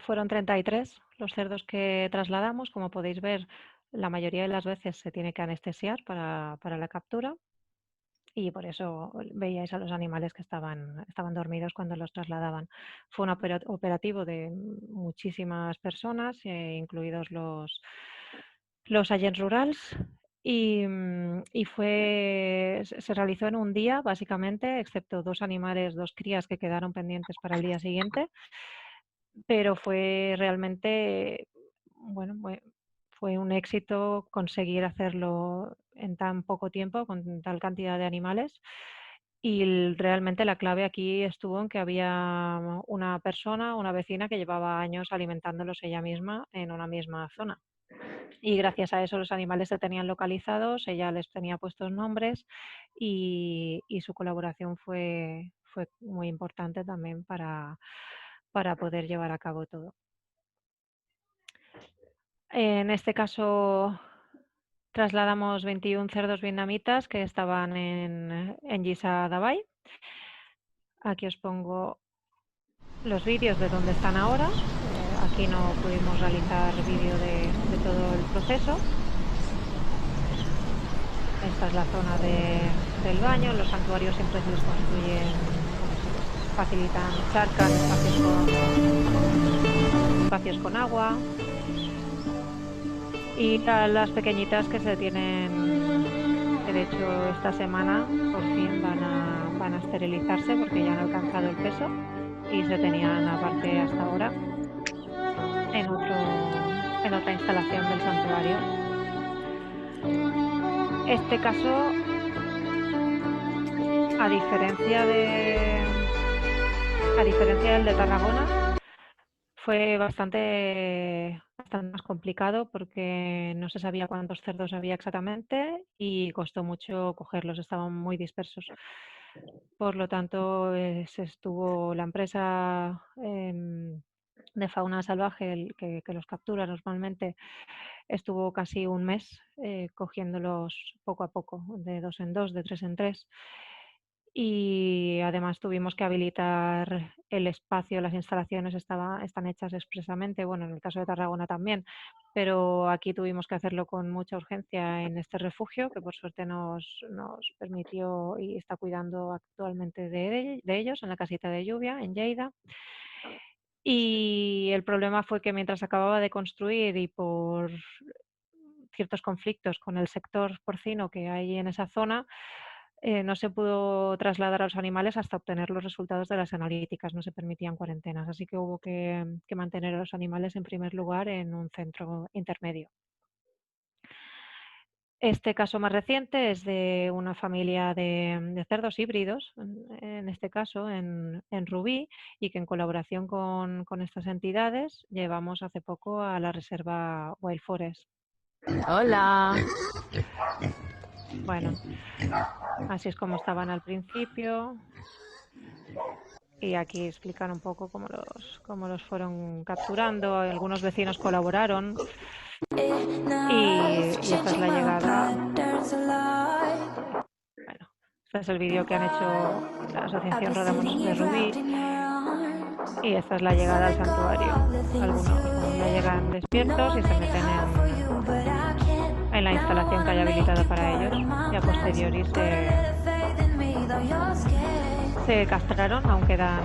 fueron 33 los cerdos que trasladamos. Como podéis ver, la mayoría de las veces se tiene que anestesiar para la captura y por eso veíais a los animales que estaban dormidos cuando los trasladaban. Fue un operativo de muchísimas personas, incluidos los agents rurals, y se realizó en un día, básicamente, excepto 2 animales, 2 crías que quedaron pendientes para el día siguiente, pero fue realmente, bueno, fue un éxito conseguir hacerlo en tan poco tiempo, con tal cantidad de animales. Y realmente la clave aquí estuvo en que había una persona, una vecina, que llevaba años alimentándolos ella misma en una misma zona. Y gracias a eso los animales se tenían localizados, ella les tenía puestos nombres y su colaboración fue muy importante también para poder llevar a cabo todo. En este caso trasladamos 21 cerdos vietnamitas que estaban en Gisa Davai. Aquí os pongo los vídeos de dónde están ahora. Aquí no pudimos realizar vídeo de todo el proceso. Esta es la zona del baño. Los santuarios siempre se les construyen, facilitan, charcas, espacios con agua. Y a las pequeñitas que se tienen, de hecho esta semana por fin van a esterilizarse porque ya han alcanzado el peso y se tenían aparte hasta ahora en otra instalación del santuario. Este caso, a diferencia del de Tarragona, fue bastante más complicado porque no se sabía cuántos cerdos había exactamente y costó mucho cogerlos, estaban muy dispersos. Por lo tanto, la empresa de fauna salvaje que los captura normalmente, estuvo casi un mes cogiéndolos poco a poco, de 2 en 2, de 3 en 3. Y además tuvimos que habilitar el espacio, las instalaciones están hechas expresamente, bueno, en el caso de Tarragona también, pero aquí tuvimos que hacerlo con mucha urgencia en este refugio, que por suerte nos permitió y está cuidando actualmente de ellos, en la casita de lluvia, en Lleida. Y el problema fue que mientras acababa de construir y por ciertos conflictos con el sector porcino que hay en esa zona, no se pudo trasladar a los animales hasta obtener los resultados de las analíticas, no se permitían cuarentenas, así que hubo que mantener a los animales en primer lugar en un centro intermedio. Este caso más reciente es de una familia de cerdos híbridos, en este caso en Rubí, y que en colaboración con estas entidades llevamos hace poco a la reserva Wild Forest. Hola. Bueno, así es como estaban al principio. Y aquí explican un poco cómo los fueron capturando. Algunos vecinos colaboraron. Y esta es la llegada. Bueno, este es el vídeo que han hecho la Asociación Rodamos de Rubí. Y esta es la llegada al santuario. Algunos ya llegan despiertos y se meten en la instalación que hay habilitada para ellos. Y a posteriori se castraron, aún nos quedan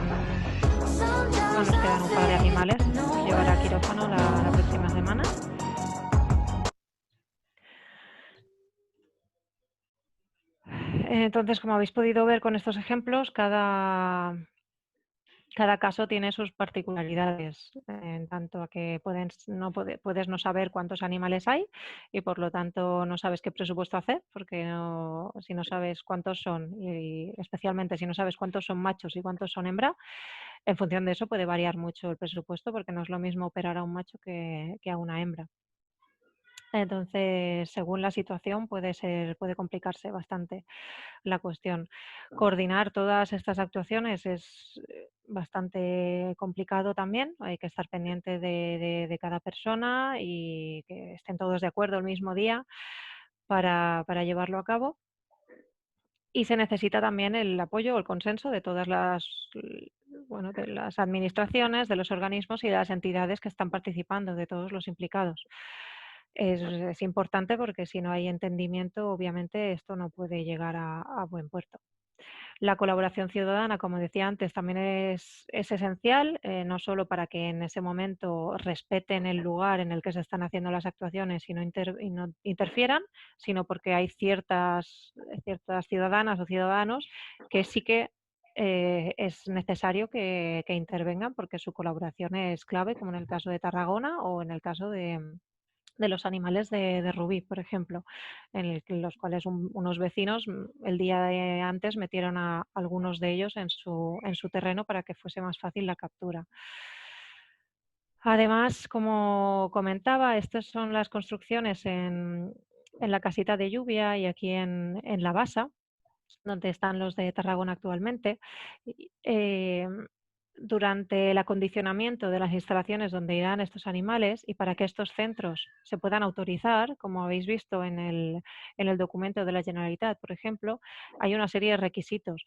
un par de animales. Los llevará a quirófano la próxima semana. Entonces, como habéis podido ver con estos ejemplos, cada caso tiene sus particularidades, en tanto a que puedes no saber cuántos animales hay y por lo tanto no sabes qué presupuesto hacer, porque si no sabes cuántos son, y especialmente si no sabes cuántos son machos y cuántos son hembra, en función de eso puede variar mucho el presupuesto, porque no es lo mismo operar a un macho que a una hembra. Entonces, según la situación, puede complicarse bastante la cuestión. Coordinar todas estas actuaciones es bastante complicado también. Hay que estar pendiente de cada persona y que estén todos de acuerdo el mismo día para llevarlo a cabo. Y se necesita también el apoyo o el consenso de todas bueno, de las administraciones, de los organismos y de las entidades que están participando, de todos los implicados. Es importante porque si no hay entendimiento, obviamente esto no puede llegar a buen puerto. La colaboración ciudadana, como decía antes, también es esencial, no solo para que en ese momento respeten el lugar en el que se están haciendo las actuaciones y no interfieran, sino porque hay ciertas ciudadanas o ciudadanos que sí que es necesario que intervengan porque su colaboración es clave, como en el caso de Tarragona o en el caso de los animales de Rubí, por ejemplo, los cuales unos vecinos el día de antes metieron a algunos de ellos en su terreno para que fuese más fácil la captura. Además, como comentaba, estas son las construcciones en la casita de lluvia y aquí en La Basa, donde están los de Tarragona actualmente. Durante el acondicionamiento de las instalaciones donde irán estos animales y para que estos centros se puedan autorizar, como habéis visto en el documento de la Generalitat, por ejemplo, hay una serie de requisitos.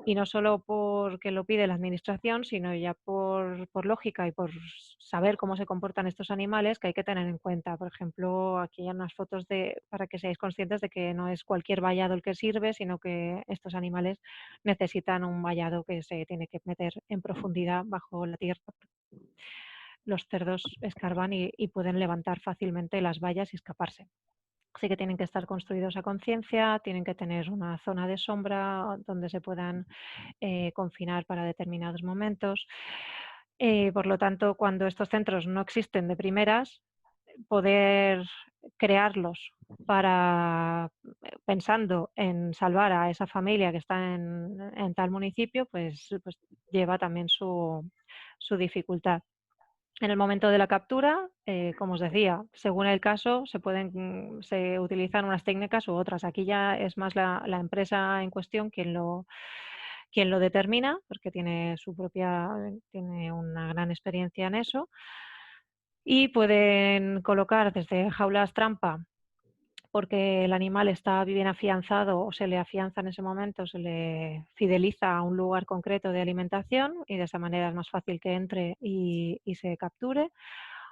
Y no solo porque lo pide la Administración, sino ya por lógica y por saber cómo se comportan estos animales que hay que tener en cuenta. Por ejemplo, aquí hay unas fotos para que seáis conscientes de que no es cualquier vallado el que sirve, sino que estos animales necesitan un vallado que se tiene que meter en profundidad bajo la tierra. Los cerdos escarban y pueden levantar fácilmente las vallas y escaparse. Así que tienen que estar construidos a conciencia, tienen que tener una zona de sombra donde se puedan confinar para determinados momentos. Por lo tanto, cuando estos centros no existen de primeras, poder crearlos pensando en salvar a esa familia que está en tal municipio, pues lleva también su dificultad. En el momento de la captura, como os decía, según el caso se utilizan unas técnicas u otras. Aquí ya es más la empresa en cuestión quien lo determina, porque tiene una gran experiencia en eso. Y pueden colocar desde jaulas trampa, porque el animal está bien afianzado o se le afianza en ese momento, se le fideliza a un lugar concreto de alimentación y de esa manera es más fácil que entre y se capture,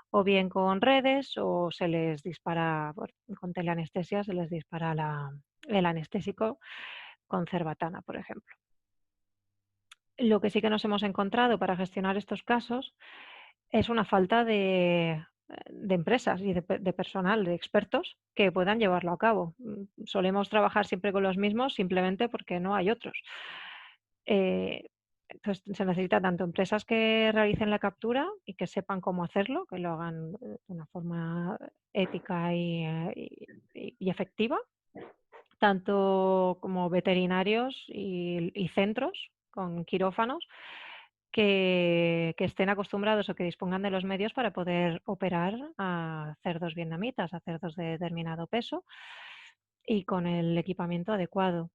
o bien con redes o se les dispara con teleanestesia, se les dispara el anestésico con cerbatana, por ejemplo. Lo que sí que nos hemos encontrado para gestionar estos casos es una falta de empresas y de personal, de expertos que puedan llevarlo a cabo. Solemos trabajar siempre con los mismos simplemente porque no hay otros. Entonces se necesita tanto empresas que realicen la captura y que sepan cómo hacerlo, que lo hagan de una forma ética y efectiva, tanto como veterinarios y centros con quirófanos que estén acostumbrados o que dispongan de los medios para poder operar a cerdos vietnamitas, a cerdos de determinado peso y con el equipamiento adecuado.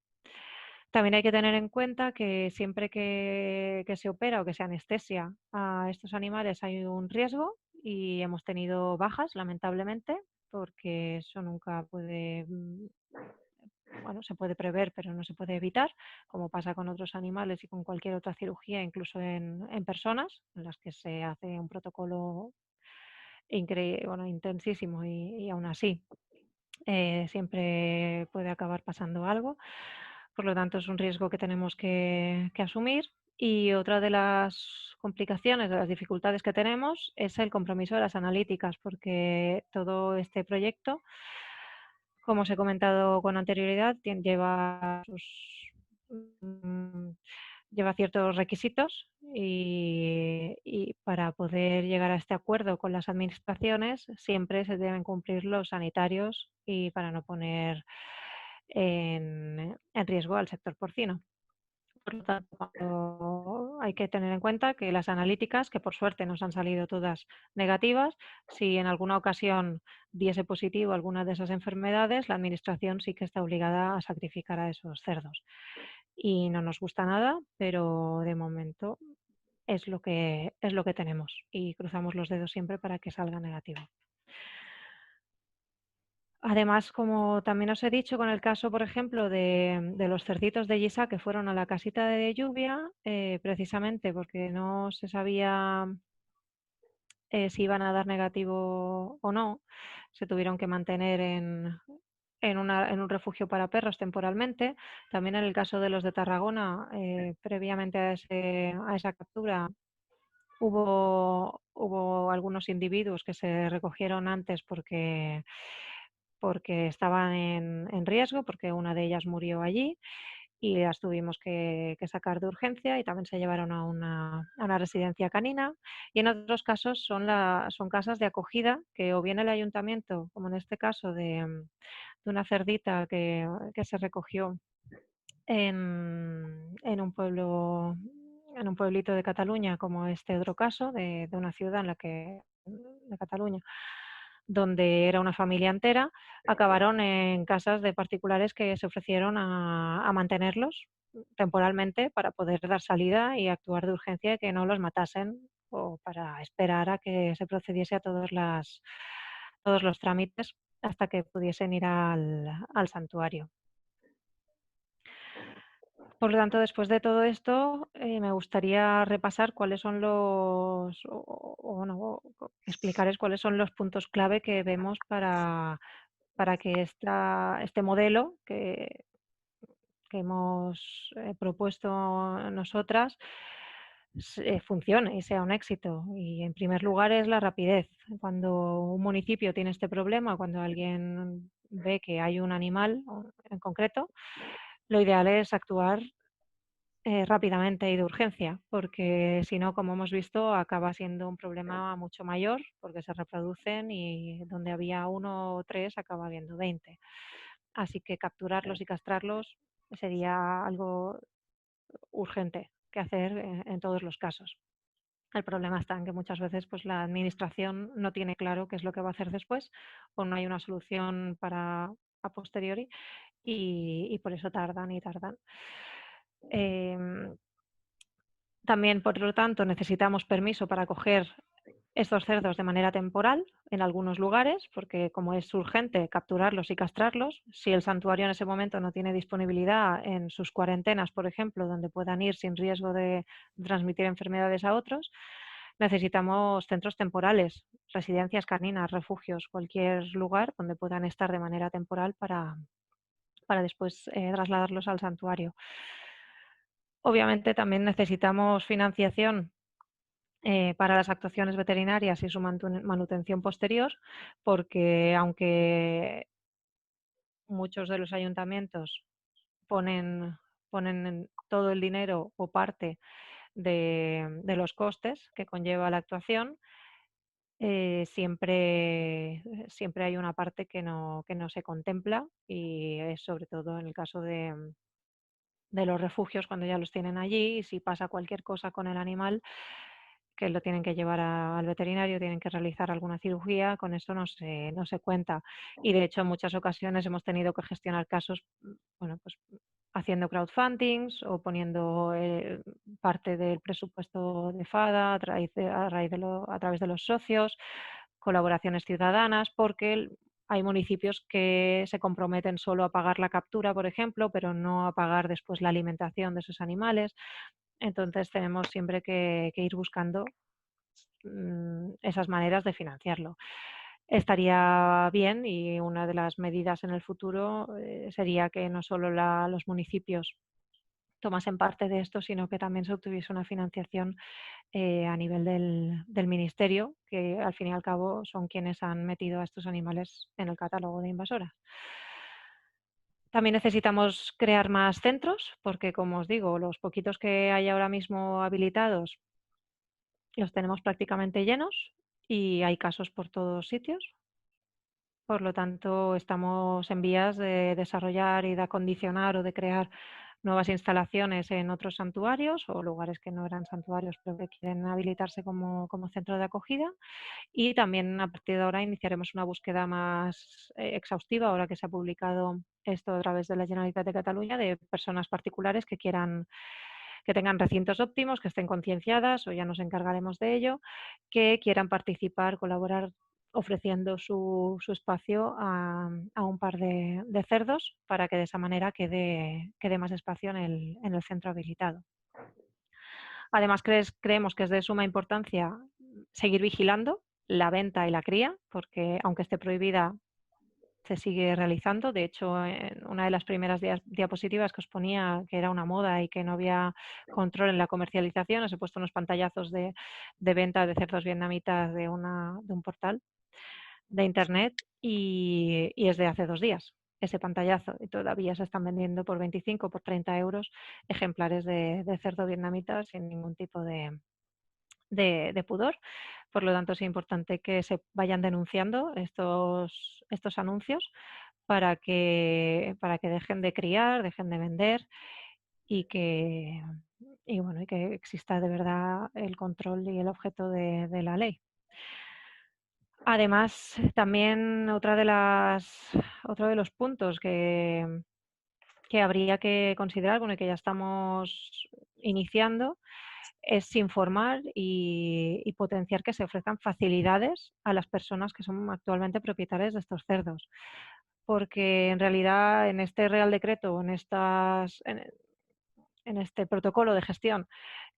También hay que tener en cuenta que siempre que se opera o que se anestesia a estos animales hay un riesgo y hemos tenido bajas, lamentablemente, porque eso nunca se puede prever, pero no se puede evitar, como pasa con otros animales y con cualquier otra cirugía, incluso en personas, en las que se hace un protocolo intensísimo y aún así siempre puede acabar pasando algo. Por lo tanto, es un riesgo que tenemos que asumir. Y otra de las complicaciones, de las dificultades que tenemos, es el compromiso de las analíticas, porque todo este proyecto, como os he comentado con anterioridad, lleva ciertos requisitos y para poder llegar a este acuerdo con las administraciones siempre se deben cumplir los sanitarios y para no poner en riesgo al sector porcino. Por lo tanto, hay que tener en cuenta que las analíticas, que por suerte nos han salido todas negativas, si en alguna ocasión diese positivo alguna de esas enfermedades, la Administración sí que está obligada a sacrificar a esos cerdos. Y no nos gusta nada, pero de momento es lo que tenemos y cruzamos los dedos siempre para que salga negativo. Además, como también os he dicho, con el caso, por ejemplo, de los cerditos de Gisá que fueron a la casita de lluvia, precisamente porque no se sabía si iban a dar negativo o no, se tuvieron que mantener en un refugio para perros temporalmente. También en el caso de los de Tarragona, previamente a esa captura, hubo algunos individuos que se recogieron antes porque estaban en riesgo, porque una de ellas murió allí y las tuvimos que sacar de urgencia y también se llevaron a una residencia canina. Y en otros casos son casas de acogida que o bien el ayuntamiento, como en este caso de una cerdita que se recogió en un pueblo, en un pueblito de Cataluña, como este otro caso de una ciudad de Cataluña, donde era una familia entera, acabaron en casas de particulares que se ofrecieron a mantenerlos temporalmente para poder dar salida y actuar de urgencia y que no los matasen o para esperar a que se procediese a todos los trámites hasta que pudiesen ir al santuario. Por lo tanto, después de todo esto, me gustaría repasar cuáles son explicarles cuáles son los puntos clave que vemos para que este modelo que hemos propuesto nosotras funcione y sea un éxito. Y en primer lugar es la rapidez. Cuando un municipio tiene este problema, cuando alguien ve que hay un animal en concreto, lo ideal es actuar rápidamente y de urgencia, porque si no, como hemos visto, acaba siendo un problema mucho mayor, porque se reproducen y donde había 1 o 3 acaba habiendo 20. Así que capturarlos y castrarlos sería algo urgente que hacer en todos los casos. El problema está en que muchas veces pues, la administración no tiene claro qué es lo que va a hacer después o no hay una solución para a posteriori y por eso tardan y tardan. También, por lo tanto, necesitamos permiso para coger estos cerdos de manera temporal en algunos lugares, porque como es urgente capturarlos y castrarlos, si el santuario en ese momento no tiene disponibilidad en sus cuarentenas, por ejemplo, donde puedan ir sin riesgo de transmitir enfermedades a otros, necesitamos centros temporales, residencias caninas, refugios, cualquier lugar donde puedan estar de manera temporal para después trasladarlos al santuario. Obviamente también necesitamos financiación para las actuaciones veterinarias y su manutención posterior, porque aunque muchos de los ayuntamientos ponen todo el dinero o parte de los costes que conlleva la actuación, siempre hay una parte que no se contempla y es sobre todo en el caso de los refugios cuando ya los tienen allí y si pasa cualquier cosa con el animal que lo tienen que llevar al veterinario, tienen que realizar alguna cirugía, con eso no se cuenta. Y de hecho en muchas ocasiones hemos tenido que gestionar casos, bueno, pues haciendo crowdfundings o poniendo parte del presupuesto de FADA a través de los socios, colaboraciones ciudadanas, porque hay municipios que se comprometen solo a pagar la captura, por ejemplo, pero no a pagar después la alimentación de esos animales. Entonces tenemos siempre que ir buscando esas maneras de financiarlo. Estaría bien y una de las medidas en el futuro sería que no solo los municipios tomasen parte de esto, sino que también se obtuviese una financiación a nivel del ministerio, que al fin y al cabo son quienes han metido a estos animales en el catálogo de invasoras. También necesitamos crear más centros, porque como os digo, los poquitos que hay ahora mismo habilitados los tenemos prácticamente llenos y hay casos por todos sitios. Por lo tanto, estamos en vías de desarrollar y de acondicionar o de crear nuevas instalaciones en otros santuarios o lugares que no eran santuarios pero que quieren habilitarse como centro de acogida. Y también a partir de ahora iniciaremos una búsqueda más exhaustiva, ahora que se ha publicado esto a través de la Generalitat de Cataluña, de personas particulares que tengan recintos óptimos, que estén concienciadas, o ya nos encargaremos de ello, que quieran participar, colaborar ofreciendo su espacio a un par de cerdos para que de esa manera quede más espacio en el centro habilitado. Además, creemos que es de suma importancia seguir vigilando la venta y la cría, porque aunque esté prohibida, se sigue realizando. De hecho, en una de las primeras diapositivas que os ponía que era una moda y que no había control en la comercialización, os he puesto unos pantallazos de venta de cerdos vietnamitas de un portal de internet y es de hace 2 días ese pantallazo y todavía se están vendiendo por 25, por 30 euros ejemplares de cerdo vietnamita sin ningún tipo de pudor. Por lo tanto, es importante que se vayan denunciando estos anuncios para que dejen de criar, dejen de vender y que exista de verdad el control y el objeto de la ley. Además, también otro de los puntos que habría que considerar, bueno, y que ya estamos iniciando, es informar y potenciar que se ofrezcan facilidades a las personas que son actualmente propietarias de estos cerdos. Porque en realidad en este Real Decreto, en este protocolo de gestión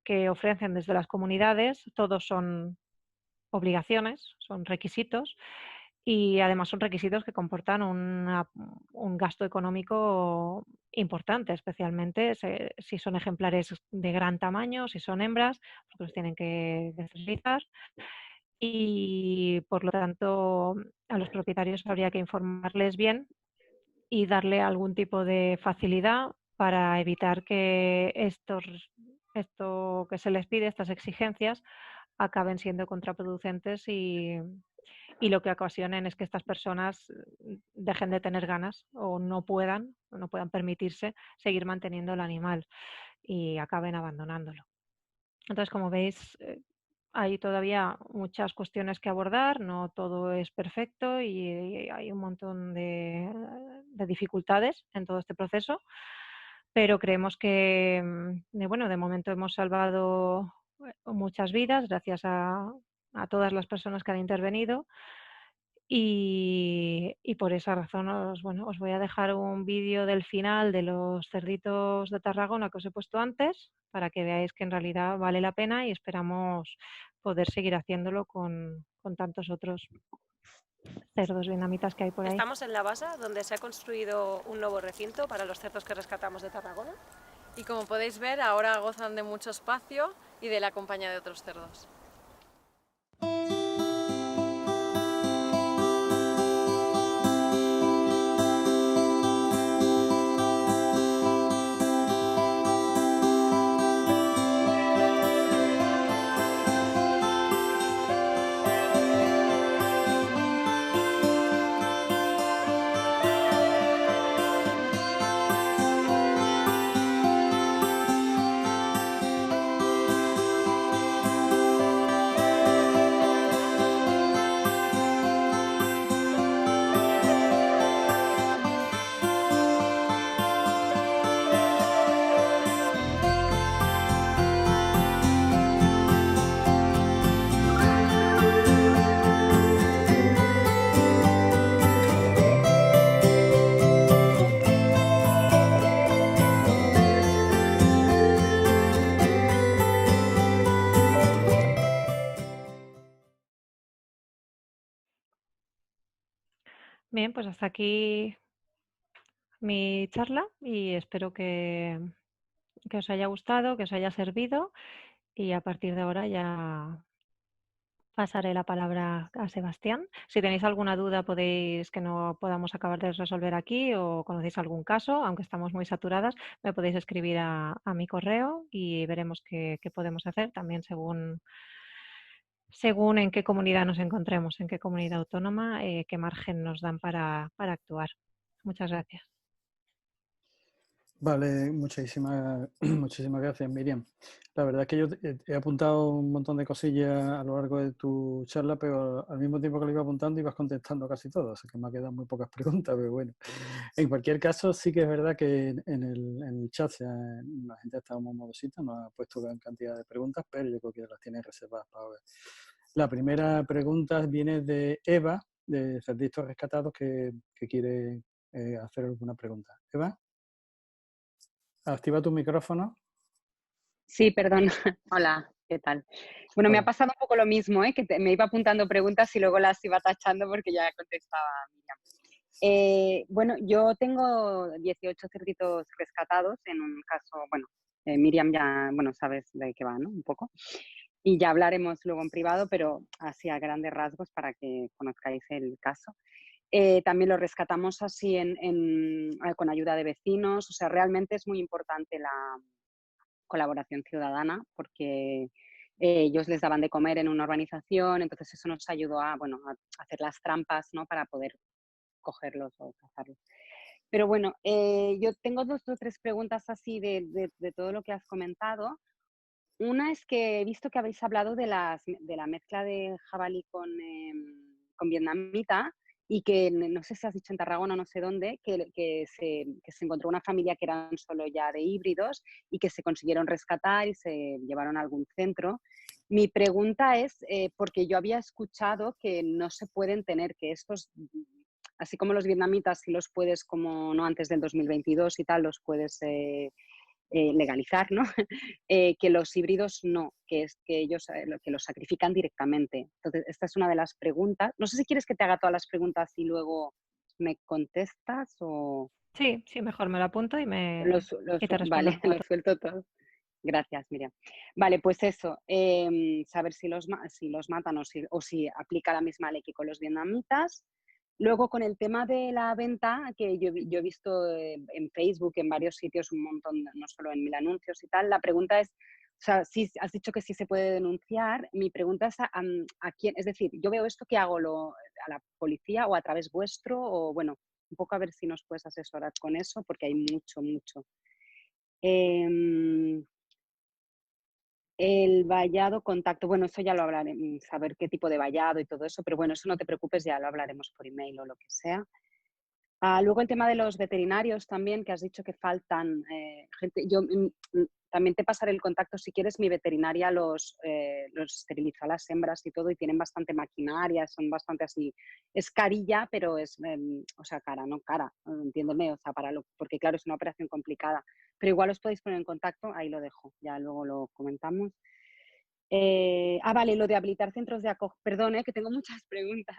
que ofrecen desde las comunidades, todos son obligaciones, son requisitos y además son requisitos que comportan un gasto económico importante, especialmente si son ejemplares de gran tamaño, si son hembras, porque los tienen que esterilizar y por lo tanto a los propietarios habría que informarles bien y darle algún tipo de facilidad para evitar que esto que se les pide, estas exigencias, acaben siendo contraproducentes y lo que ocasionen es que estas personas dejen de tener ganas o no puedan permitirse seguir manteniendo el animal y acaben abandonándolo. Entonces, como veis, hay todavía muchas cuestiones que abordar, no todo es perfecto y hay un montón de dificultades en todo este proceso, pero creemos que, de momento hemos salvado muchas vidas gracias a todas las personas que han intervenido y por esa razón os voy a dejar un vídeo del final de los cerditos de Tarragona que os he puesto antes para que veáis que en realidad vale la pena y esperamos poder seguir haciéndolo con tantos otros cerdos vietnamitas que hay por ahí. Estamos en la Basa, donde se ha construido un nuevo recinto para los cerdos que rescatamos de Tarragona. Y como podéis ver, ahora gozan de mucho espacio y de la compañía de otros cerdos. Bien, pues hasta aquí mi charla y espero que os haya gustado, que os haya servido y a partir de ahora ya pasaré la palabra a Sebastián. Si tenéis alguna duda que no podamos acabar de resolver aquí o conocéis algún caso, aunque estamos muy saturadas, me podéis escribir a mi correo y veremos qué podemos hacer también según en qué comunidad nos encontremos, en qué comunidad autónoma, qué margen nos dan para actuar. Muchas gracias. Vale, muchísimas gracias, Miriam. La verdad es que yo he apuntado un montón de cosillas a lo largo de tu charla, pero al mismo tiempo que lo iba apuntando ibas contestando casi todo, así que me han quedado muy pocas preguntas, pero bueno. En cualquier caso, sí que es verdad que en el chat la gente está muy modosita, nos ha puesto gran cantidad de preguntas, pero yo creo que las tiene reservadas para La primera pregunta viene de Eva, de Cerditos Rescatados, que quiere hacer alguna pregunta. Eva, activa tu micrófono. Sí, perdón. Hola, ¿qué tal? Bueno, me ha Hola. pasado un poco lo mismo, que me iba apuntando preguntas y luego las iba tachando porque ya contestaba Miriam. Bueno, yo tengo 18 cerditos rescatados en un caso, bueno, Miriam ya, bueno, sabes de qué va, ¿no? Un poco. Y ya hablaremos luego en privado, pero así a grandes rasgos para que conozcáis el caso. También lo rescatamos así con ayuda de vecinos. O sea, realmente es muy importante la colaboración ciudadana porque ellos les daban de comer en una urbanización, entonces eso nos ayudó a, bueno, a hacer las trampas, ¿no? Para poder cogerlos o cazarlos. Pero bueno, yo tengo 2 o 3 preguntas así de todo lo que has comentado. Una es que he visto que habéis hablado de la mezcla de jabalí con vietnamita y que no sé si has dicho en Tarragona o no sé dónde, que se encontró una familia que eran solo ya de híbridos y que se consiguieron rescatar y se llevaron a algún centro. Mi pregunta es, porque yo había escuchado que no se pueden tener, que estos, así como los vietnamitas, si los puedes, como no antes del 2022 y tal, los puedes legalizar, ¿no? Que los híbridos no, que es que ellos que los sacrifican directamente. Entonces, esta es una de las preguntas. No sé si quieres que te haga todas las preguntas y luego me contestas o... Sí, sí, mejor me lo apunto y te respondo Vale, en lo cuatro. suelto todo. Gracias, Miriam. Vale, pues eso, saber si los matan o si aplica la misma ley que con los vietnamitas. Luego, con el tema de la venta, que yo he visto en Facebook, en varios sitios, un montón, no solo en Mil Anuncios y tal, la pregunta es, o sea, si has dicho que sí se puede denunciar, mi pregunta es a quién, es decir, yo veo esto, ¿qué hago? ¿A la policía o a través vuestro? O bueno, un poco a ver si nos puedes asesorar con eso, porque hay mucho, mucho. El vallado contacto, bueno, eso ya lo hablaremos, saber qué tipo de vallado y todo eso, pero bueno, eso no te preocupes, ya lo hablaremos por email o lo que sea. Luego el tema de los veterinarios también, que has dicho que faltan gente. Yo también te pasaré el contacto si quieres. Mi veterinaria los esteriliza a las hembras y todo y tienen bastante maquinaria, son bastante así. Es carilla, pero es, o sea, cara, no cara, entiéndeme, o sea, porque claro, es una operación complicada. Pero igual os podéis poner en contacto, ahí lo dejo, ya luego lo comentamos. Vale, lo de habilitar centros de acogida, perdón, que tengo muchas preguntas.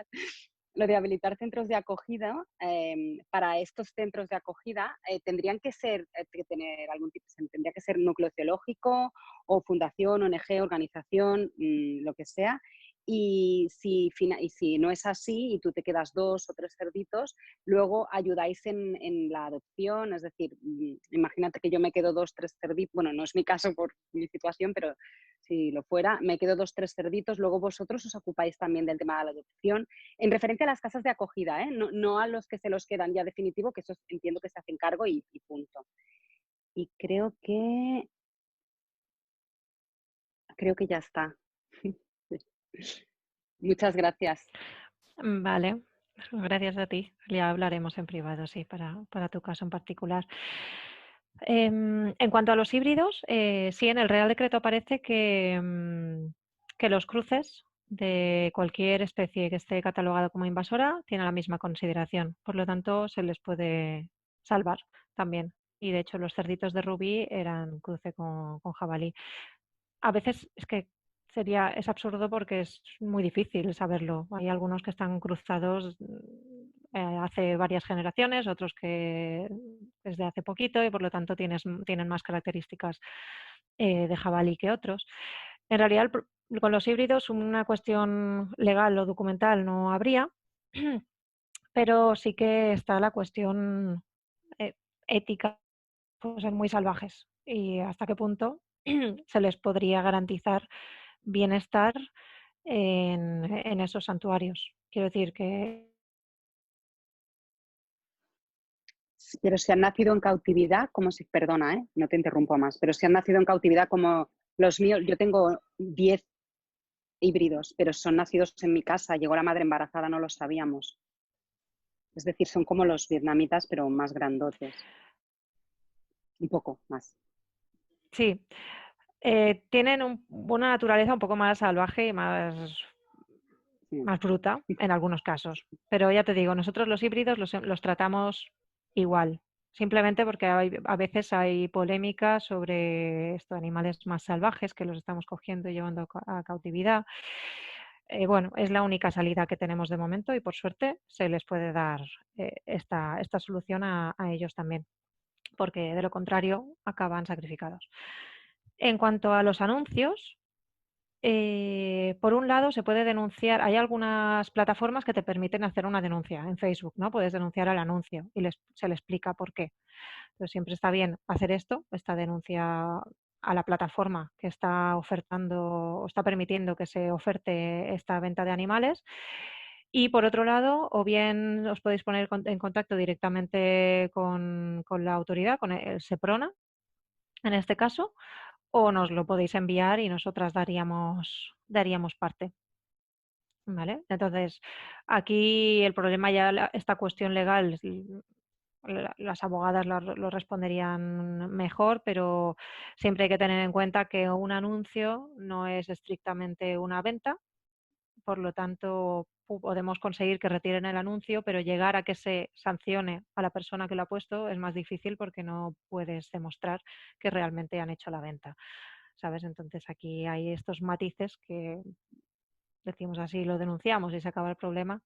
Lo de habilitar centros de acogida, para estos centros de acogida tendrían que tener algún tipo, tendría que ser núcleo teológico o fundación, ONG, organización, lo que sea. Y si no es así y tú te quedas 2 o 3 cerditos, luego ayudáis en la adopción, es decir, imagínate que yo me quedo 2 o 3 cerditos, bueno, no es mi caso por mi situación, pero si lo fuera, me quedo 2 o 3 cerditos, luego vosotros os ocupáis también del tema de la adopción, en referencia a las casas de acogida, no a los que se los quedan ya definitivo, que eso entiendo que se hacen cargo y punto. Y creo que ya está. Muchas gracias. Vale, gracias a ti. Ya hablaremos en privado, sí, para tu caso en particular. En cuanto a los híbridos, sí, en el Real Decreto aparece que los cruces de cualquier especie que esté catalogada como invasora tienen la misma consideración. Por lo tanto, se les puede salvar también. Y de hecho, los cerditos de rubí eran cruce con jabalí. A veces es que es absurdo porque es muy difícil saberlo. Hay algunos que están cruzados hace varias generaciones, otros que desde hace poquito y por lo tanto tienen más características de jabalí que otros. En realidad, con los híbridos una cuestión legal o documental no habría, pero sí que está la cuestión ética, pues ser muy salvajes y hasta qué punto se les podría garantizar bienestar en esos santuarios. Quiero decir que... Pero si han nacido en cautividad, perdona, no te interrumpo más, pero si han nacido en cautividad como los míos, yo tengo 10 híbridos, pero son nacidos en mi casa, llegó la madre embarazada, no lo sabíamos. Es decir, son como los vietnamitas, pero más grandotes. Un poco más. Sí, tienen una naturaleza un poco más salvaje y más más bruta en algunos casos. Pero ya te digo, nosotros los híbridos los tratamos igual. Simplemente porque a veces hay polémica sobre estos animales más salvajes que los estamos cogiendo y llevando a cautividad. Bueno, es la única salida que tenemos de momento y por suerte se les puede dar esta solución a ellos también, porque de lo contrario acaban sacrificados. En cuanto a los anuncios, por un lado se puede denunciar, hay algunas plataformas que te permiten hacer una denuncia en Facebook, ¿no? Puedes denunciar el anuncio y se le explica por qué. Entonces siempre está bien hacer esta denuncia a la plataforma que está ofertando o está permitiendo que se oferte esta venta de animales. Y por otro lado, o bien os podéis poner en contacto directamente con la autoridad, con el SEPRONA, en este caso, o nos lo podéis enviar y nosotras daríamos parte. ¿Vale? Entonces, aquí el problema ya, esta cuestión legal, las abogadas lo responderían mejor, pero siempre hay que tener en cuenta que un anuncio no es estrictamente una venta, por lo tanto podemos conseguir que retiren el anuncio, pero llegar a que se sancione a la persona que lo ha puesto es más difícil porque no puedes demostrar que realmente han hecho la venta, ¿sabes? Entonces aquí hay estos matices que decimos así, lo denunciamos y se acaba el problema.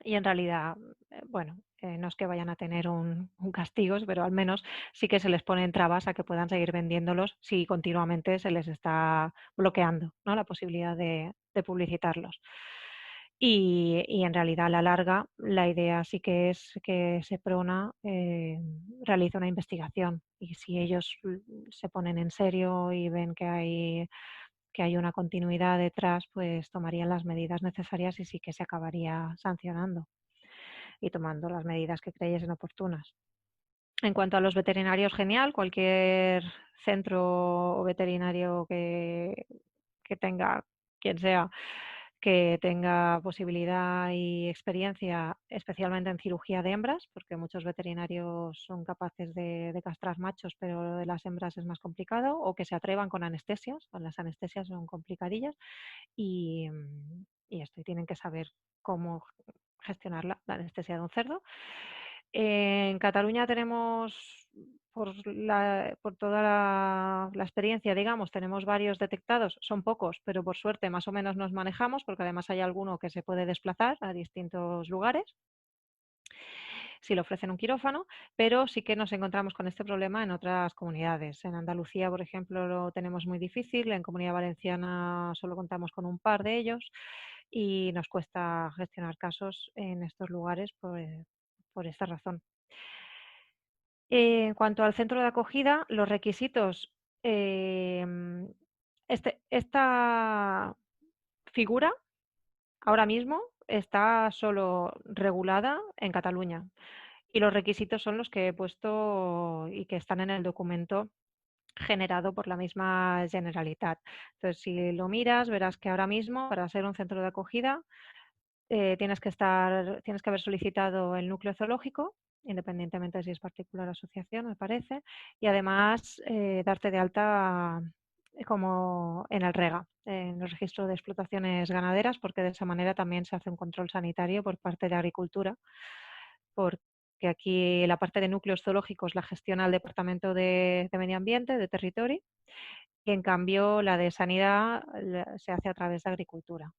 Y en realidad, bueno, no es que vayan a tener un castigo, pero al menos sí que se les ponen trabas a que puedan seguir vendiéndolos si continuamente se les está bloqueando, ¿no? La posibilidad de publicitarlos. Y en realidad a la larga la idea sí que es que SEPRONA realice una investigación y si ellos se ponen en serio y ven que hay una continuidad detrás, pues tomarían las medidas necesarias y sí que se acabaría sancionando y tomando las medidas que creyesen oportunas. En cuanto a los veterinarios, genial, cualquier centro veterinario que tenga, quien sea, que tenga posibilidad y experiencia, especialmente en cirugía de hembras, porque muchos veterinarios son capaces de castrar machos, pero de las hembras es más complicado, o que se atrevan con anestesias, con las anestesias son complicadillas, y esto, y tienen que saber cómo gestionar la anestesia de un cerdo. En Cataluña tenemos, por toda la experiencia, digamos, tenemos varios detectados, son pocos, pero por suerte más o menos nos manejamos, porque además hay alguno que se puede desplazar a distintos lugares si le ofrecen un quirófano, pero sí que nos encontramos con este problema en otras comunidades. En Andalucía, por ejemplo, lo tenemos muy difícil, en Comunidad Valenciana solo contamos con un par de ellos y nos cuesta gestionar casos en estos lugares por esta razón. En cuanto al centro de acogida, los requisitos, esta figura ahora mismo está solo regulada en Cataluña y los requisitos son los que he puesto y que están en el documento generado por la misma Generalitat. Entonces, si lo miras, verás que ahora mismo para ser un centro de acogida tienes que haber solicitado el núcleo zoológico, independientemente de si es particular o asociación, me parece, y además darte de alta como en el REGA, en el registro de explotaciones ganaderas, porque de esa manera también se hace un control sanitario por parte de Agricultura, porque aquí la parte de núcleos zoológicos la gestiona el Departamento de Medio Ambiente, de Territorio, y en cambio la de Sanidad se hace a través de Agricultura.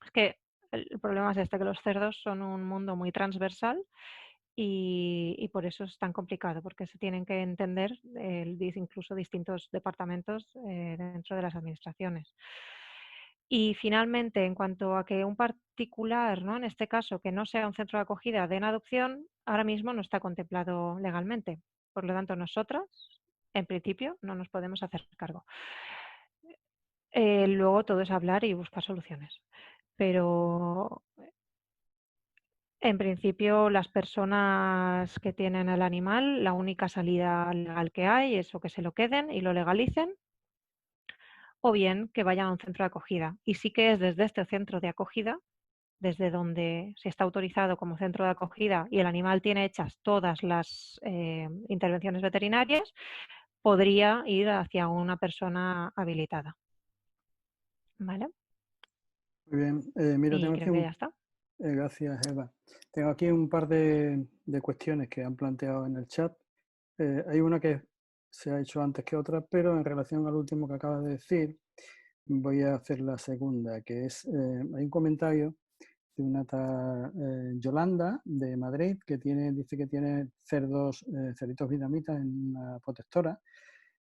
Es que el problema es que los cerdos son un mundo muy transversal y por eso es tan complicado, porque se tienen que entender incluso distintos departamentos dentro de las administraciones. Y finalmente, en cuanto a que un particular, ¿no? En este caso, que no sea un centro de acogida den adopción, ahora mismo no está contemplado legalmente. Por lo tanto, nosotras, en principio, no nos podemos hacer cargo. Luego todo es hablar y buscar soluciones. Pero en principio las personas que tienen el animal, la única salida legal que hay es o que se lo queden y lo legalicen, o bien que vayan a un centro de acogida. Y sí que es desde este centro de acogida, desde donde se está autorizado como centro de acogida y el animal tiene hechas todas las intervenciones veterinarias, podría ir hacia una persona habilitada. ¿Vale? Muy bien. Mira, Y tengo aquí creo que ya está. gracias, Eva. Tengo aquí un par de cuestiones que han planteado en el chat. Hay una que se ha hecho antes que otra, pero en relación al último que acabas de decir, voy a hacer la segunda, que es, hay un comentario de una Yolanda de Madrid que dice que tiene cerditos vietnamitas en una protectora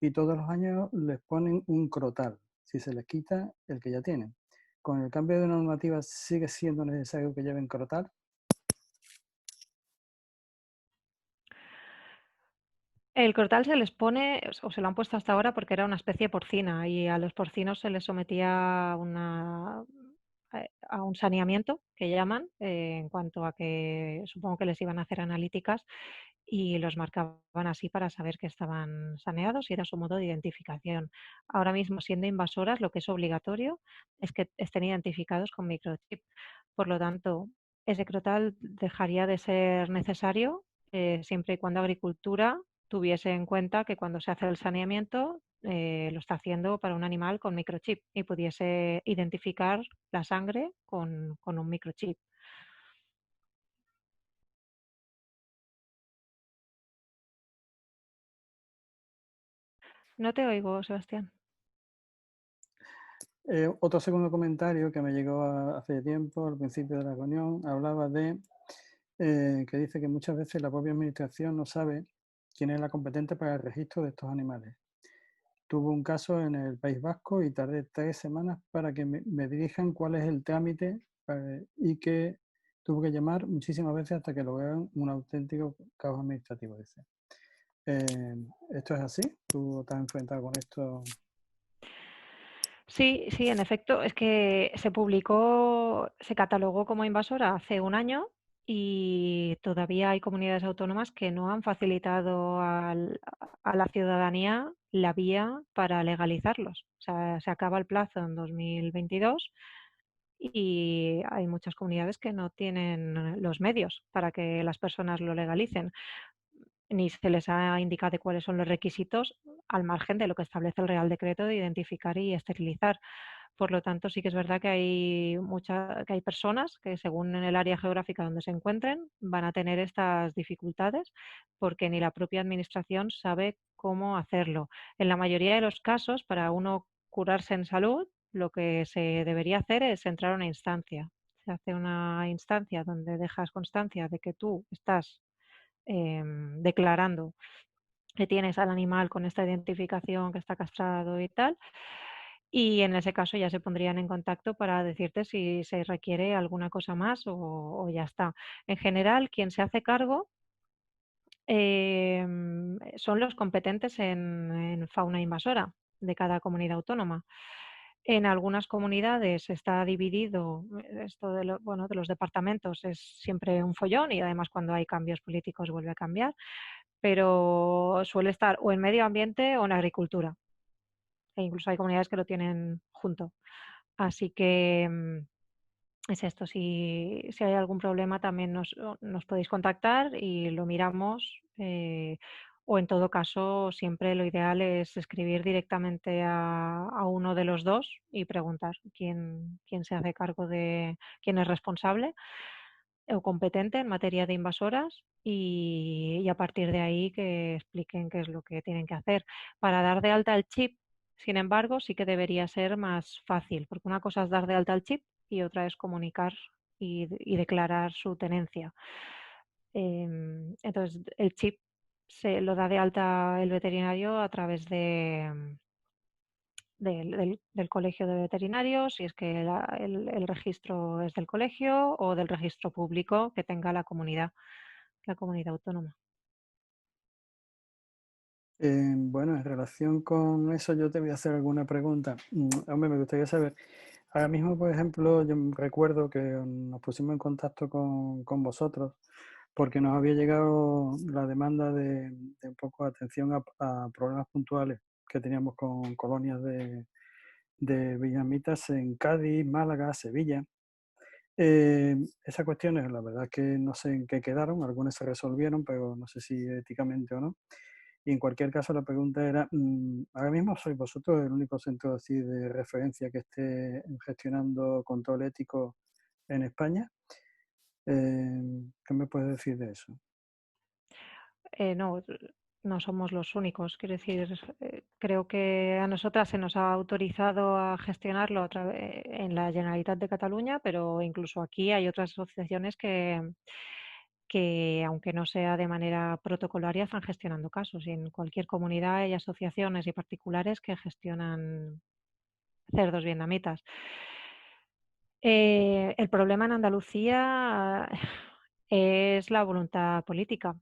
y todos los años les ponen un crotal si se les quita el que ya tienen. Con el cambio de normativa, ¿sigue siendo necesario que lleven crotal? El crotal se les pone, o se lo han puesto hasta ahora porque era una especie porcina y a los porcinos se les sometía a un saneamiento que llaman, en cuanto a que supongo que les iban a hacer analíticas y los marcaban así para saber que estaban saneados y era su modo de identificación. Ahora mismo, siendo invasoras, lo que es obligatorio es que estén identificados con microchip. Por lo tanto, ese crotal dejaría de ser necesario siempre y cuando agricultura tuviese en cuenta que cuando se hace el saneamiento lo está haciendo para un animal con microchip y pudiese identificar la sangre con un microchip. No te oigo, Sebastián. Otro segundo comentario que me llegó hace tiempo, al principio de la reunión, hablaba de que dice que muchas veces la propia administración no sabe quién es la competente para el registro de estos animales. Tuve un caso en el País Vasco y tardé 3 semanas para que me dirijan cuál es el trámite y que tuve que llamar muchísimas veces hasta que lograran un auténtico caos administrativo. Dice. ¿Esto es así? ¿Tú te has enfrentado con esto? Sí, sí, en efecto, es que se catalogó como invasora hace un año y todavía hay comunidades autónomas que no han facilitado a la ciudadanía la vía para legalizarlos. O sea, se acaba el plazo en 2022 y hay muchas comunidades que no tienen los medios para que las personas lo legalicen, ni se les ha indicado cuáles son los requisitos al margen de lo que establece el Real Decreto de identificar y esterilizar. Por lo tanto, sí que es verdad que hay personas que, según en el área geográfica donde se encuentren, van a tener estas dificultades porque ni la propia administración sabe cómo hacerlo. En la mayoría de los casos, para uno curarse en salud, lo que se debería hacer es entrar a una instancia. Se hace una instancia donde dejas constancia de que tú estás declarando que tienes al animal con esta identificación, que está castrado y tal, y en ese caso ya se pondrían en contacto para decirte si se requiere alguna cosa más o ya está. En general, quien se hace cargo son los competentes en fauna invasora de cada comunidad autónoma. En algunas comunidades está dividido, esto bueno, de los departamentos es siempre un follón y además cuando hay cambios políticos vuelve a cambiar, pero suele estar o en medio ambiente o en agricultura. E incluso hay comunidades que lo tienen junto. Así que es esto, si hay algún problema también nos podéis contactar y lo miramos. O en todo caso, siempre lo ideal es escribir directamente a uno de los dos y preguntar quién se hace cargo de quién es responsable o competente en materia de invasoras y a partir de ahí que expliquen qué es lo que tienen que hacer. Para dar de alta el chip, sin embargo, sí que debería ser más fácil, porque una cosa es dar de alta el chip y otra es comunicar y declarar su tenencia. Entonces, el chip se lo da de alta el veterinario a través del colegio de veterinarios, si es que el registro es del colegio o del registro público que tenga la comunidad autónoma. Bueno, en relación con eso yo te voy a hacer alguna pregunta. Hombre, me gustaría saber, ahora mismo, por ejemplo, yo recuerdo que nos pusimos en contacto con vosotros porque nos había llegado la demanda de un poco de atención a problemas puntuales que teníamos con colonias de vietnamitas en Cádiz, Málaga, Sevilla. Esas cuestiones, la verdad es que no sé en qué quedaron, algunas se resolvieron, pero no sé si éticamente o no. Y en cualquier caso la pregunta era, ahora mismo sois vosotros el único centro así de referencia que esté gestionando control ético en España. ¿Qué me puedes decir de eso? No, no somos los únicos. Quiero decir, creo que a nosotras se nos ha autorizado a gestionarlo en la Generalitat de Cataluña, pero incluso aquí hay otras asociaciones que, aunque no sea de manera protocolaria, están gestionando casos. Y en cualquier comunidad hay asociaciones y particulares que gestionan cerdos vietnamitas. El problema en Andalucía es la voluntad política.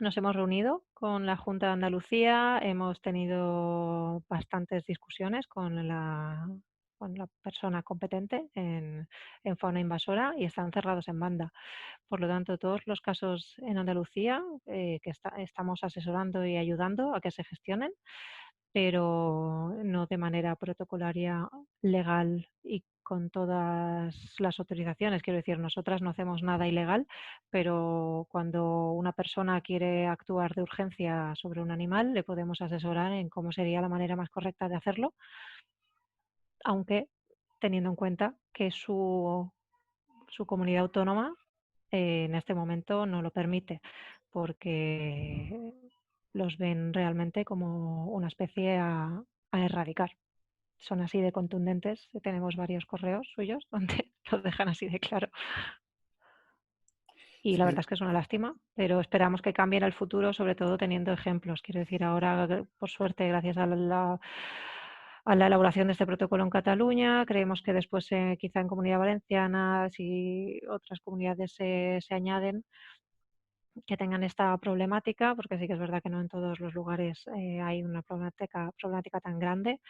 Nos hemos reunido con la Junta de Andalucía, hemos tenido bastantes discusiones con la persona competente en fauna invasora y están cerrados en banda. Por lo tanto, todos los casos en Andalucía estamos asesorando y ayudando a que se gestionen, pero no de manera protocolaria, legal y con todas las autorizaciones. Quiero decir, nosotras no hacemos nada ilegal, pero cuando una persona quiere actuar de urgencia sobre un animal, le podemos asesorar en cómo sería la manera más correcta de hacerlo, aunque teniendo en cuenta que su comunidad autónoma en este momento no lo permite, porque los ven realmente como una especie a erradicar. Son así de contundentes. Tenemos varios correos suyos donde lo dejan así de claro. Y la Sí, verdad es que es una lástima, pero esperamos que cambie en el futuro, sobre todo teniendo ejemplos. Quiero decir, ahora, por suerte, gracias a la elaboración de este protocolo en Cataluña, creemos que después, quizá en Comunidad Valenciana, si otras comunidades se añaden, que tengan esta problemática, porque sí que es verdad que no en todos los lugares hay una problemática tan grande,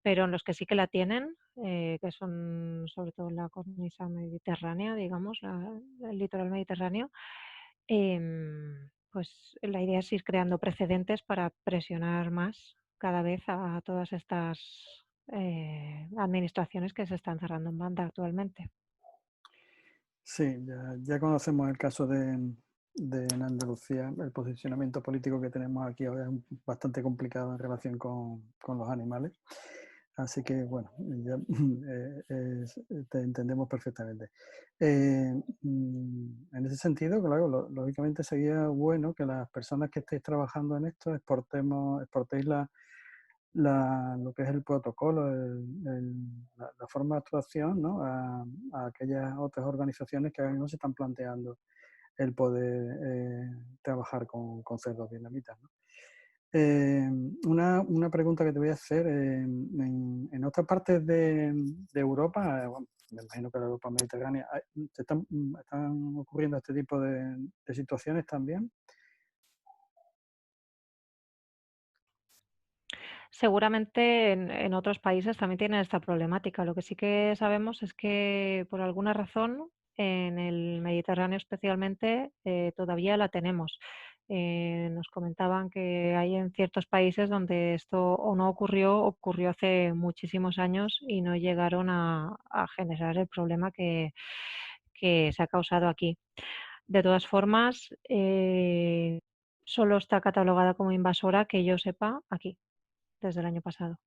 pero en los que sí que la tienen, que son sobre todo la cornisa mediterránea, digamos, el litoral mediterráneo, pues la idea es ir creando precedentes para presionar más cada vez a todas estas administraciones que se están cerrando en banda actualmente. sí, ya conocemos el caso de en Andalucía. El posicionamiento político que tenemos aquí ahora es bastante complicado en relación con los animales. Así que, bueno, ya te entendemos perfectamente. En ese sentido, claro, lógicamente sería bueno que las personas que estéis trabajando en esto exportéis lo que es el protocolo, la forma de actuación, ¿no? a aquellas otras organizaciones que ahora mismo se están planteando el poder trabajar con cerdos vietnamitas, ¿no? Una pregunta que te voy a hacer, en otras partes de Europa, bueno, me imagino que en la Europa mediterránea, ¿están ocurriendo este tipo de situaciones también? Seguramente en otros países también tienen esta problemática. Lo que sí que sabemos es que por alguna razón en el Mediterráneo especialmente todavía la tenemos. Nos comentaban que hay en ciertos países donde esto o no ocurrió hace muchísimos años y no llegaron a generar el problema que se ha causado aquí. De todas formas, solo está catalogada como invasora, que yo sepa, aquí desde el año pasado.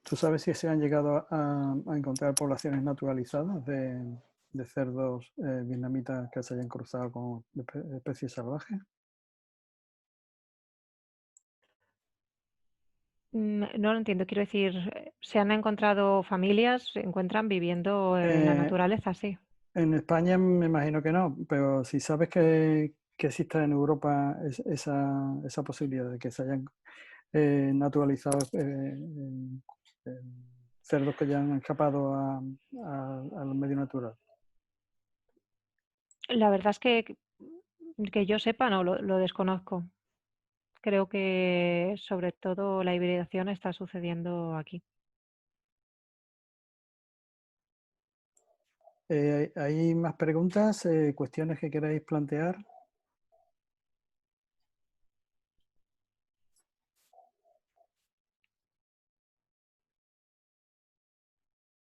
¿Tú sabes si se han llegado a encontrar poblaciones naturalizadas de cerdos vietnamitas que se hayan cruzado con especies salvajes? No lo entiendo, quiero decir, se han encontrado familias, se encuentran viviendo en la Eh, naturaleza, sí. en España me imagino que no, pero si sabes que existe en Europa esa posibilidad de que se hayan naturalizado cerdos que ya han escapado al medio natural. La verdad es que yo sepa, no, lo desconozco. Creo que sobre todo la hibridación está sucediendo aquí. ¿Hay más preguntas, cuestiones que queráis plantear?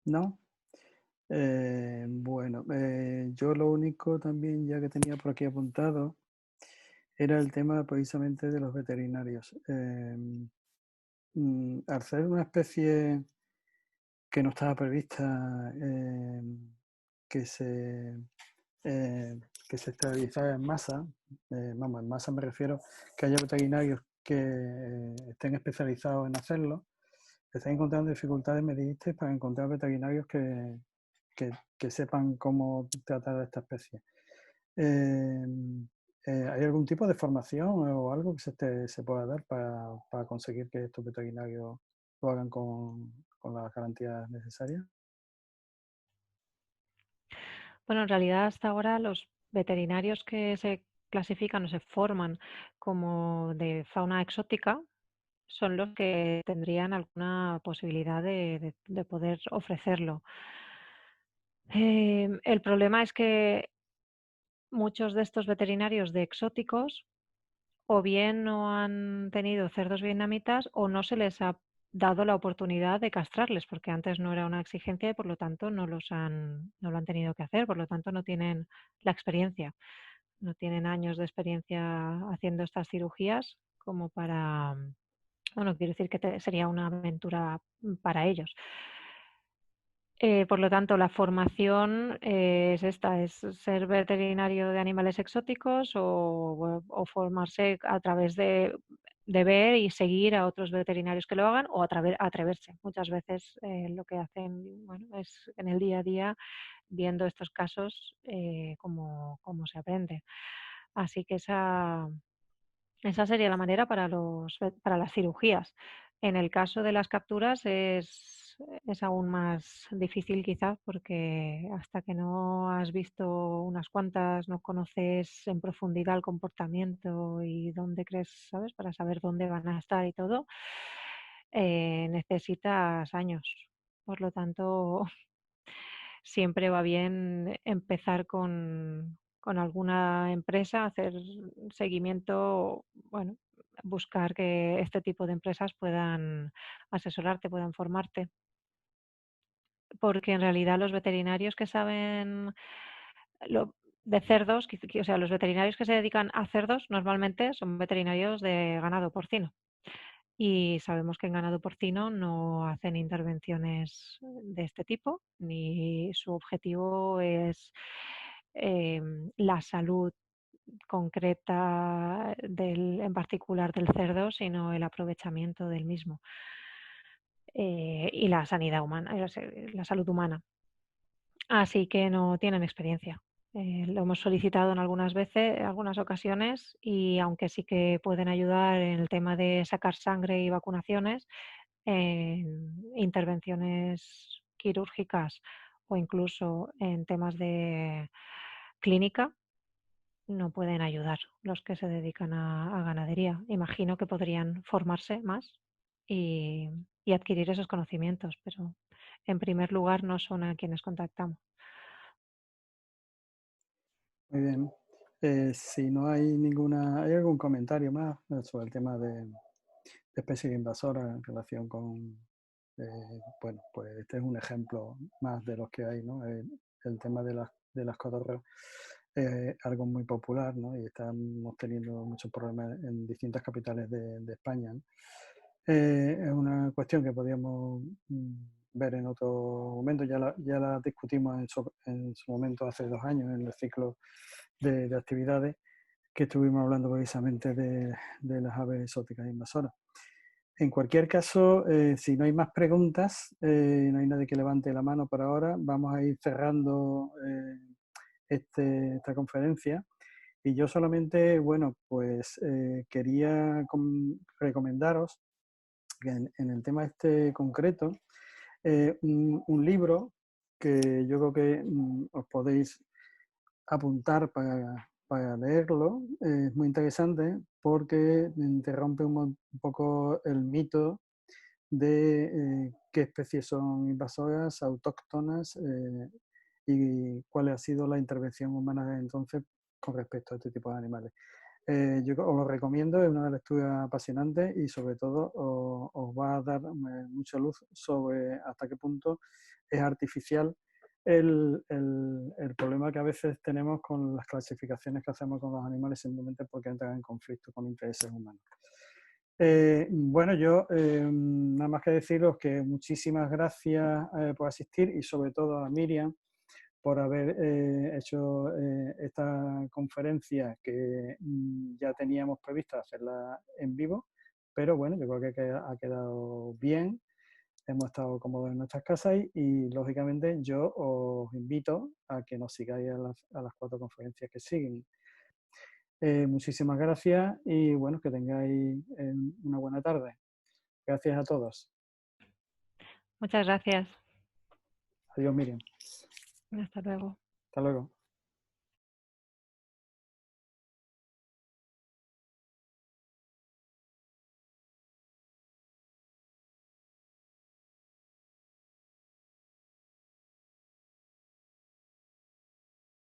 ¿No? Bueno, yo lo único también ya que tenía por aquí apuntado era el tema precisamente de los veterinarios. Al ser una especie que no estaba prevista que se estabilizara en masa, vamos, en masa me refiero que haya veterinarios que estén especializados en hacerlo, están encontrando dificultades, me dijiste, para encontrar veterinarios que sepan cómo tratar a esta especie. ¿Hay algún tipo de formación o algo que se pueda dar para conseguir que estos veterinarios lo hagan con las garantías necesarias? Bueno, en realidad hasta ahora los veterinarios que se clasifican o se forman como de fauna exótica son los que tendrían alguna posibilidad de poder ofrecerlo. El problema es que muchos de estos veterinarios de exóticos o bien no han tenido cerdos vietnamitas o no se les ha dado la oportunidad de castrarles, porque antes no era una exigencia y por lo tanto no lo han tenido que hacer, por lo tanto no tienen la experiencia, no tienen años de experiencia haciendo estas cirugías como para, bueno, quiero decir que sería una aventura para ellos. Por lo tanto, la formación es esta, es ser veterinario de animales exóticos o formarse a través de ver y seguir a otros veterinarios que lo hagan o atreverse. Muchas veces lo que hacen, bueno, es en el día a día viendo estos casos cómo se aprende. Así que esa sería la manera para las cirugías. En el caso de las capturas es aún más difícil quizás porque hasta que no has visto unas cuantas, no conoces en profundidad el comportamiento y dónde crees, ¿sabes? Para saber dónde van a estar y todo, necesitas años. Por lo tanto, siempre va bien empezar con alguna empresa, hacer seguimiento, bueno, buscar que este tipo de empresas puedan asesorarte, puedan formarte. Porque en realidad los veterinarios que saben de cerdos, o sea, los veterinarios que se dedican a cerdos normalmente son veterinarios de ganado porcino. Y sabemos que en ganado porcino no hacen intervenciones de este tipo, ni su objetivo es la salud concreta en particular del cerdo, sino el aprovechamiento del mismo y la sanidad humana, la salud humana. Así que no tienen experiencia. Lo hemos solicitado en algunas ocasiones, y aunque sí que pueden ayudar en el tema de sacar sangre y vacunaciones, en intervenciones quirúrgicas o incluso en temas de clínica, no pueden ayudar los que se dedican a ganadería. Imagino que podrían formarse más y, y adquirir esos conocimientos, pero en primer lugar no son a quienes contactamos. Muy bien. Si no hay ¿hay algún comentario más sobre el tema de especies invasoras en relación con, bueno, pues este es un ejemplo más de los que hay, ¿no? El tema de las cotorras es algo muy popular, ¿no? Y estamos teniendo muchos problemas en distintas capitales de España, ¿no? Es una cuestión que podríamos ver en otro momento, ya la discutimos en su momento hace 2 años en el ciclo de actividades que estuvimos hablando precisamente de las aves exóticas invasoras. En cualquier caso, si no hay más preguntas, no hay nadie que levante la mano por ahora, vamos a ir cerrando esta conferencia. Y yo solamente, bueno, pues quería recomendaros que en el tema este concreto, un libro que yo creo que os podéis apuntar para leerlo. Es muy interesante porque interrumpe un poco el mito de qué especies son invasoras, autóctonas y cuál ha sido la intervención humana desde entonces con respecto a este tipo de animales. Yo os lo recomiendo, es una lectura apasionante y sobre todo os va a dar mucha luz sobre hasta qué punto es artificial el problema que a veces tenemos con las clasificaciones que hacemos con los animales simplemente porque entran en conflicto con intereses humanos. Bueno, yo nada más que deciros que muchísimas gracias por asistir y sobre todo a Miriam por haber hecho esta conferencia que ya teníamos prevista hacerla en vivo, pero bueno, yo creo que ha quedado bien, hemos estado cómodos en nuestras casas y lógicamente yo os invito a que nos sigáis a las 4 conferencias que siguen. Muchísimas gracias y bueno, que tengáis una buena tarde. Gracias a todos. Muchas gracias. Adiós, Miriam. Hasta luego. Hasta luego.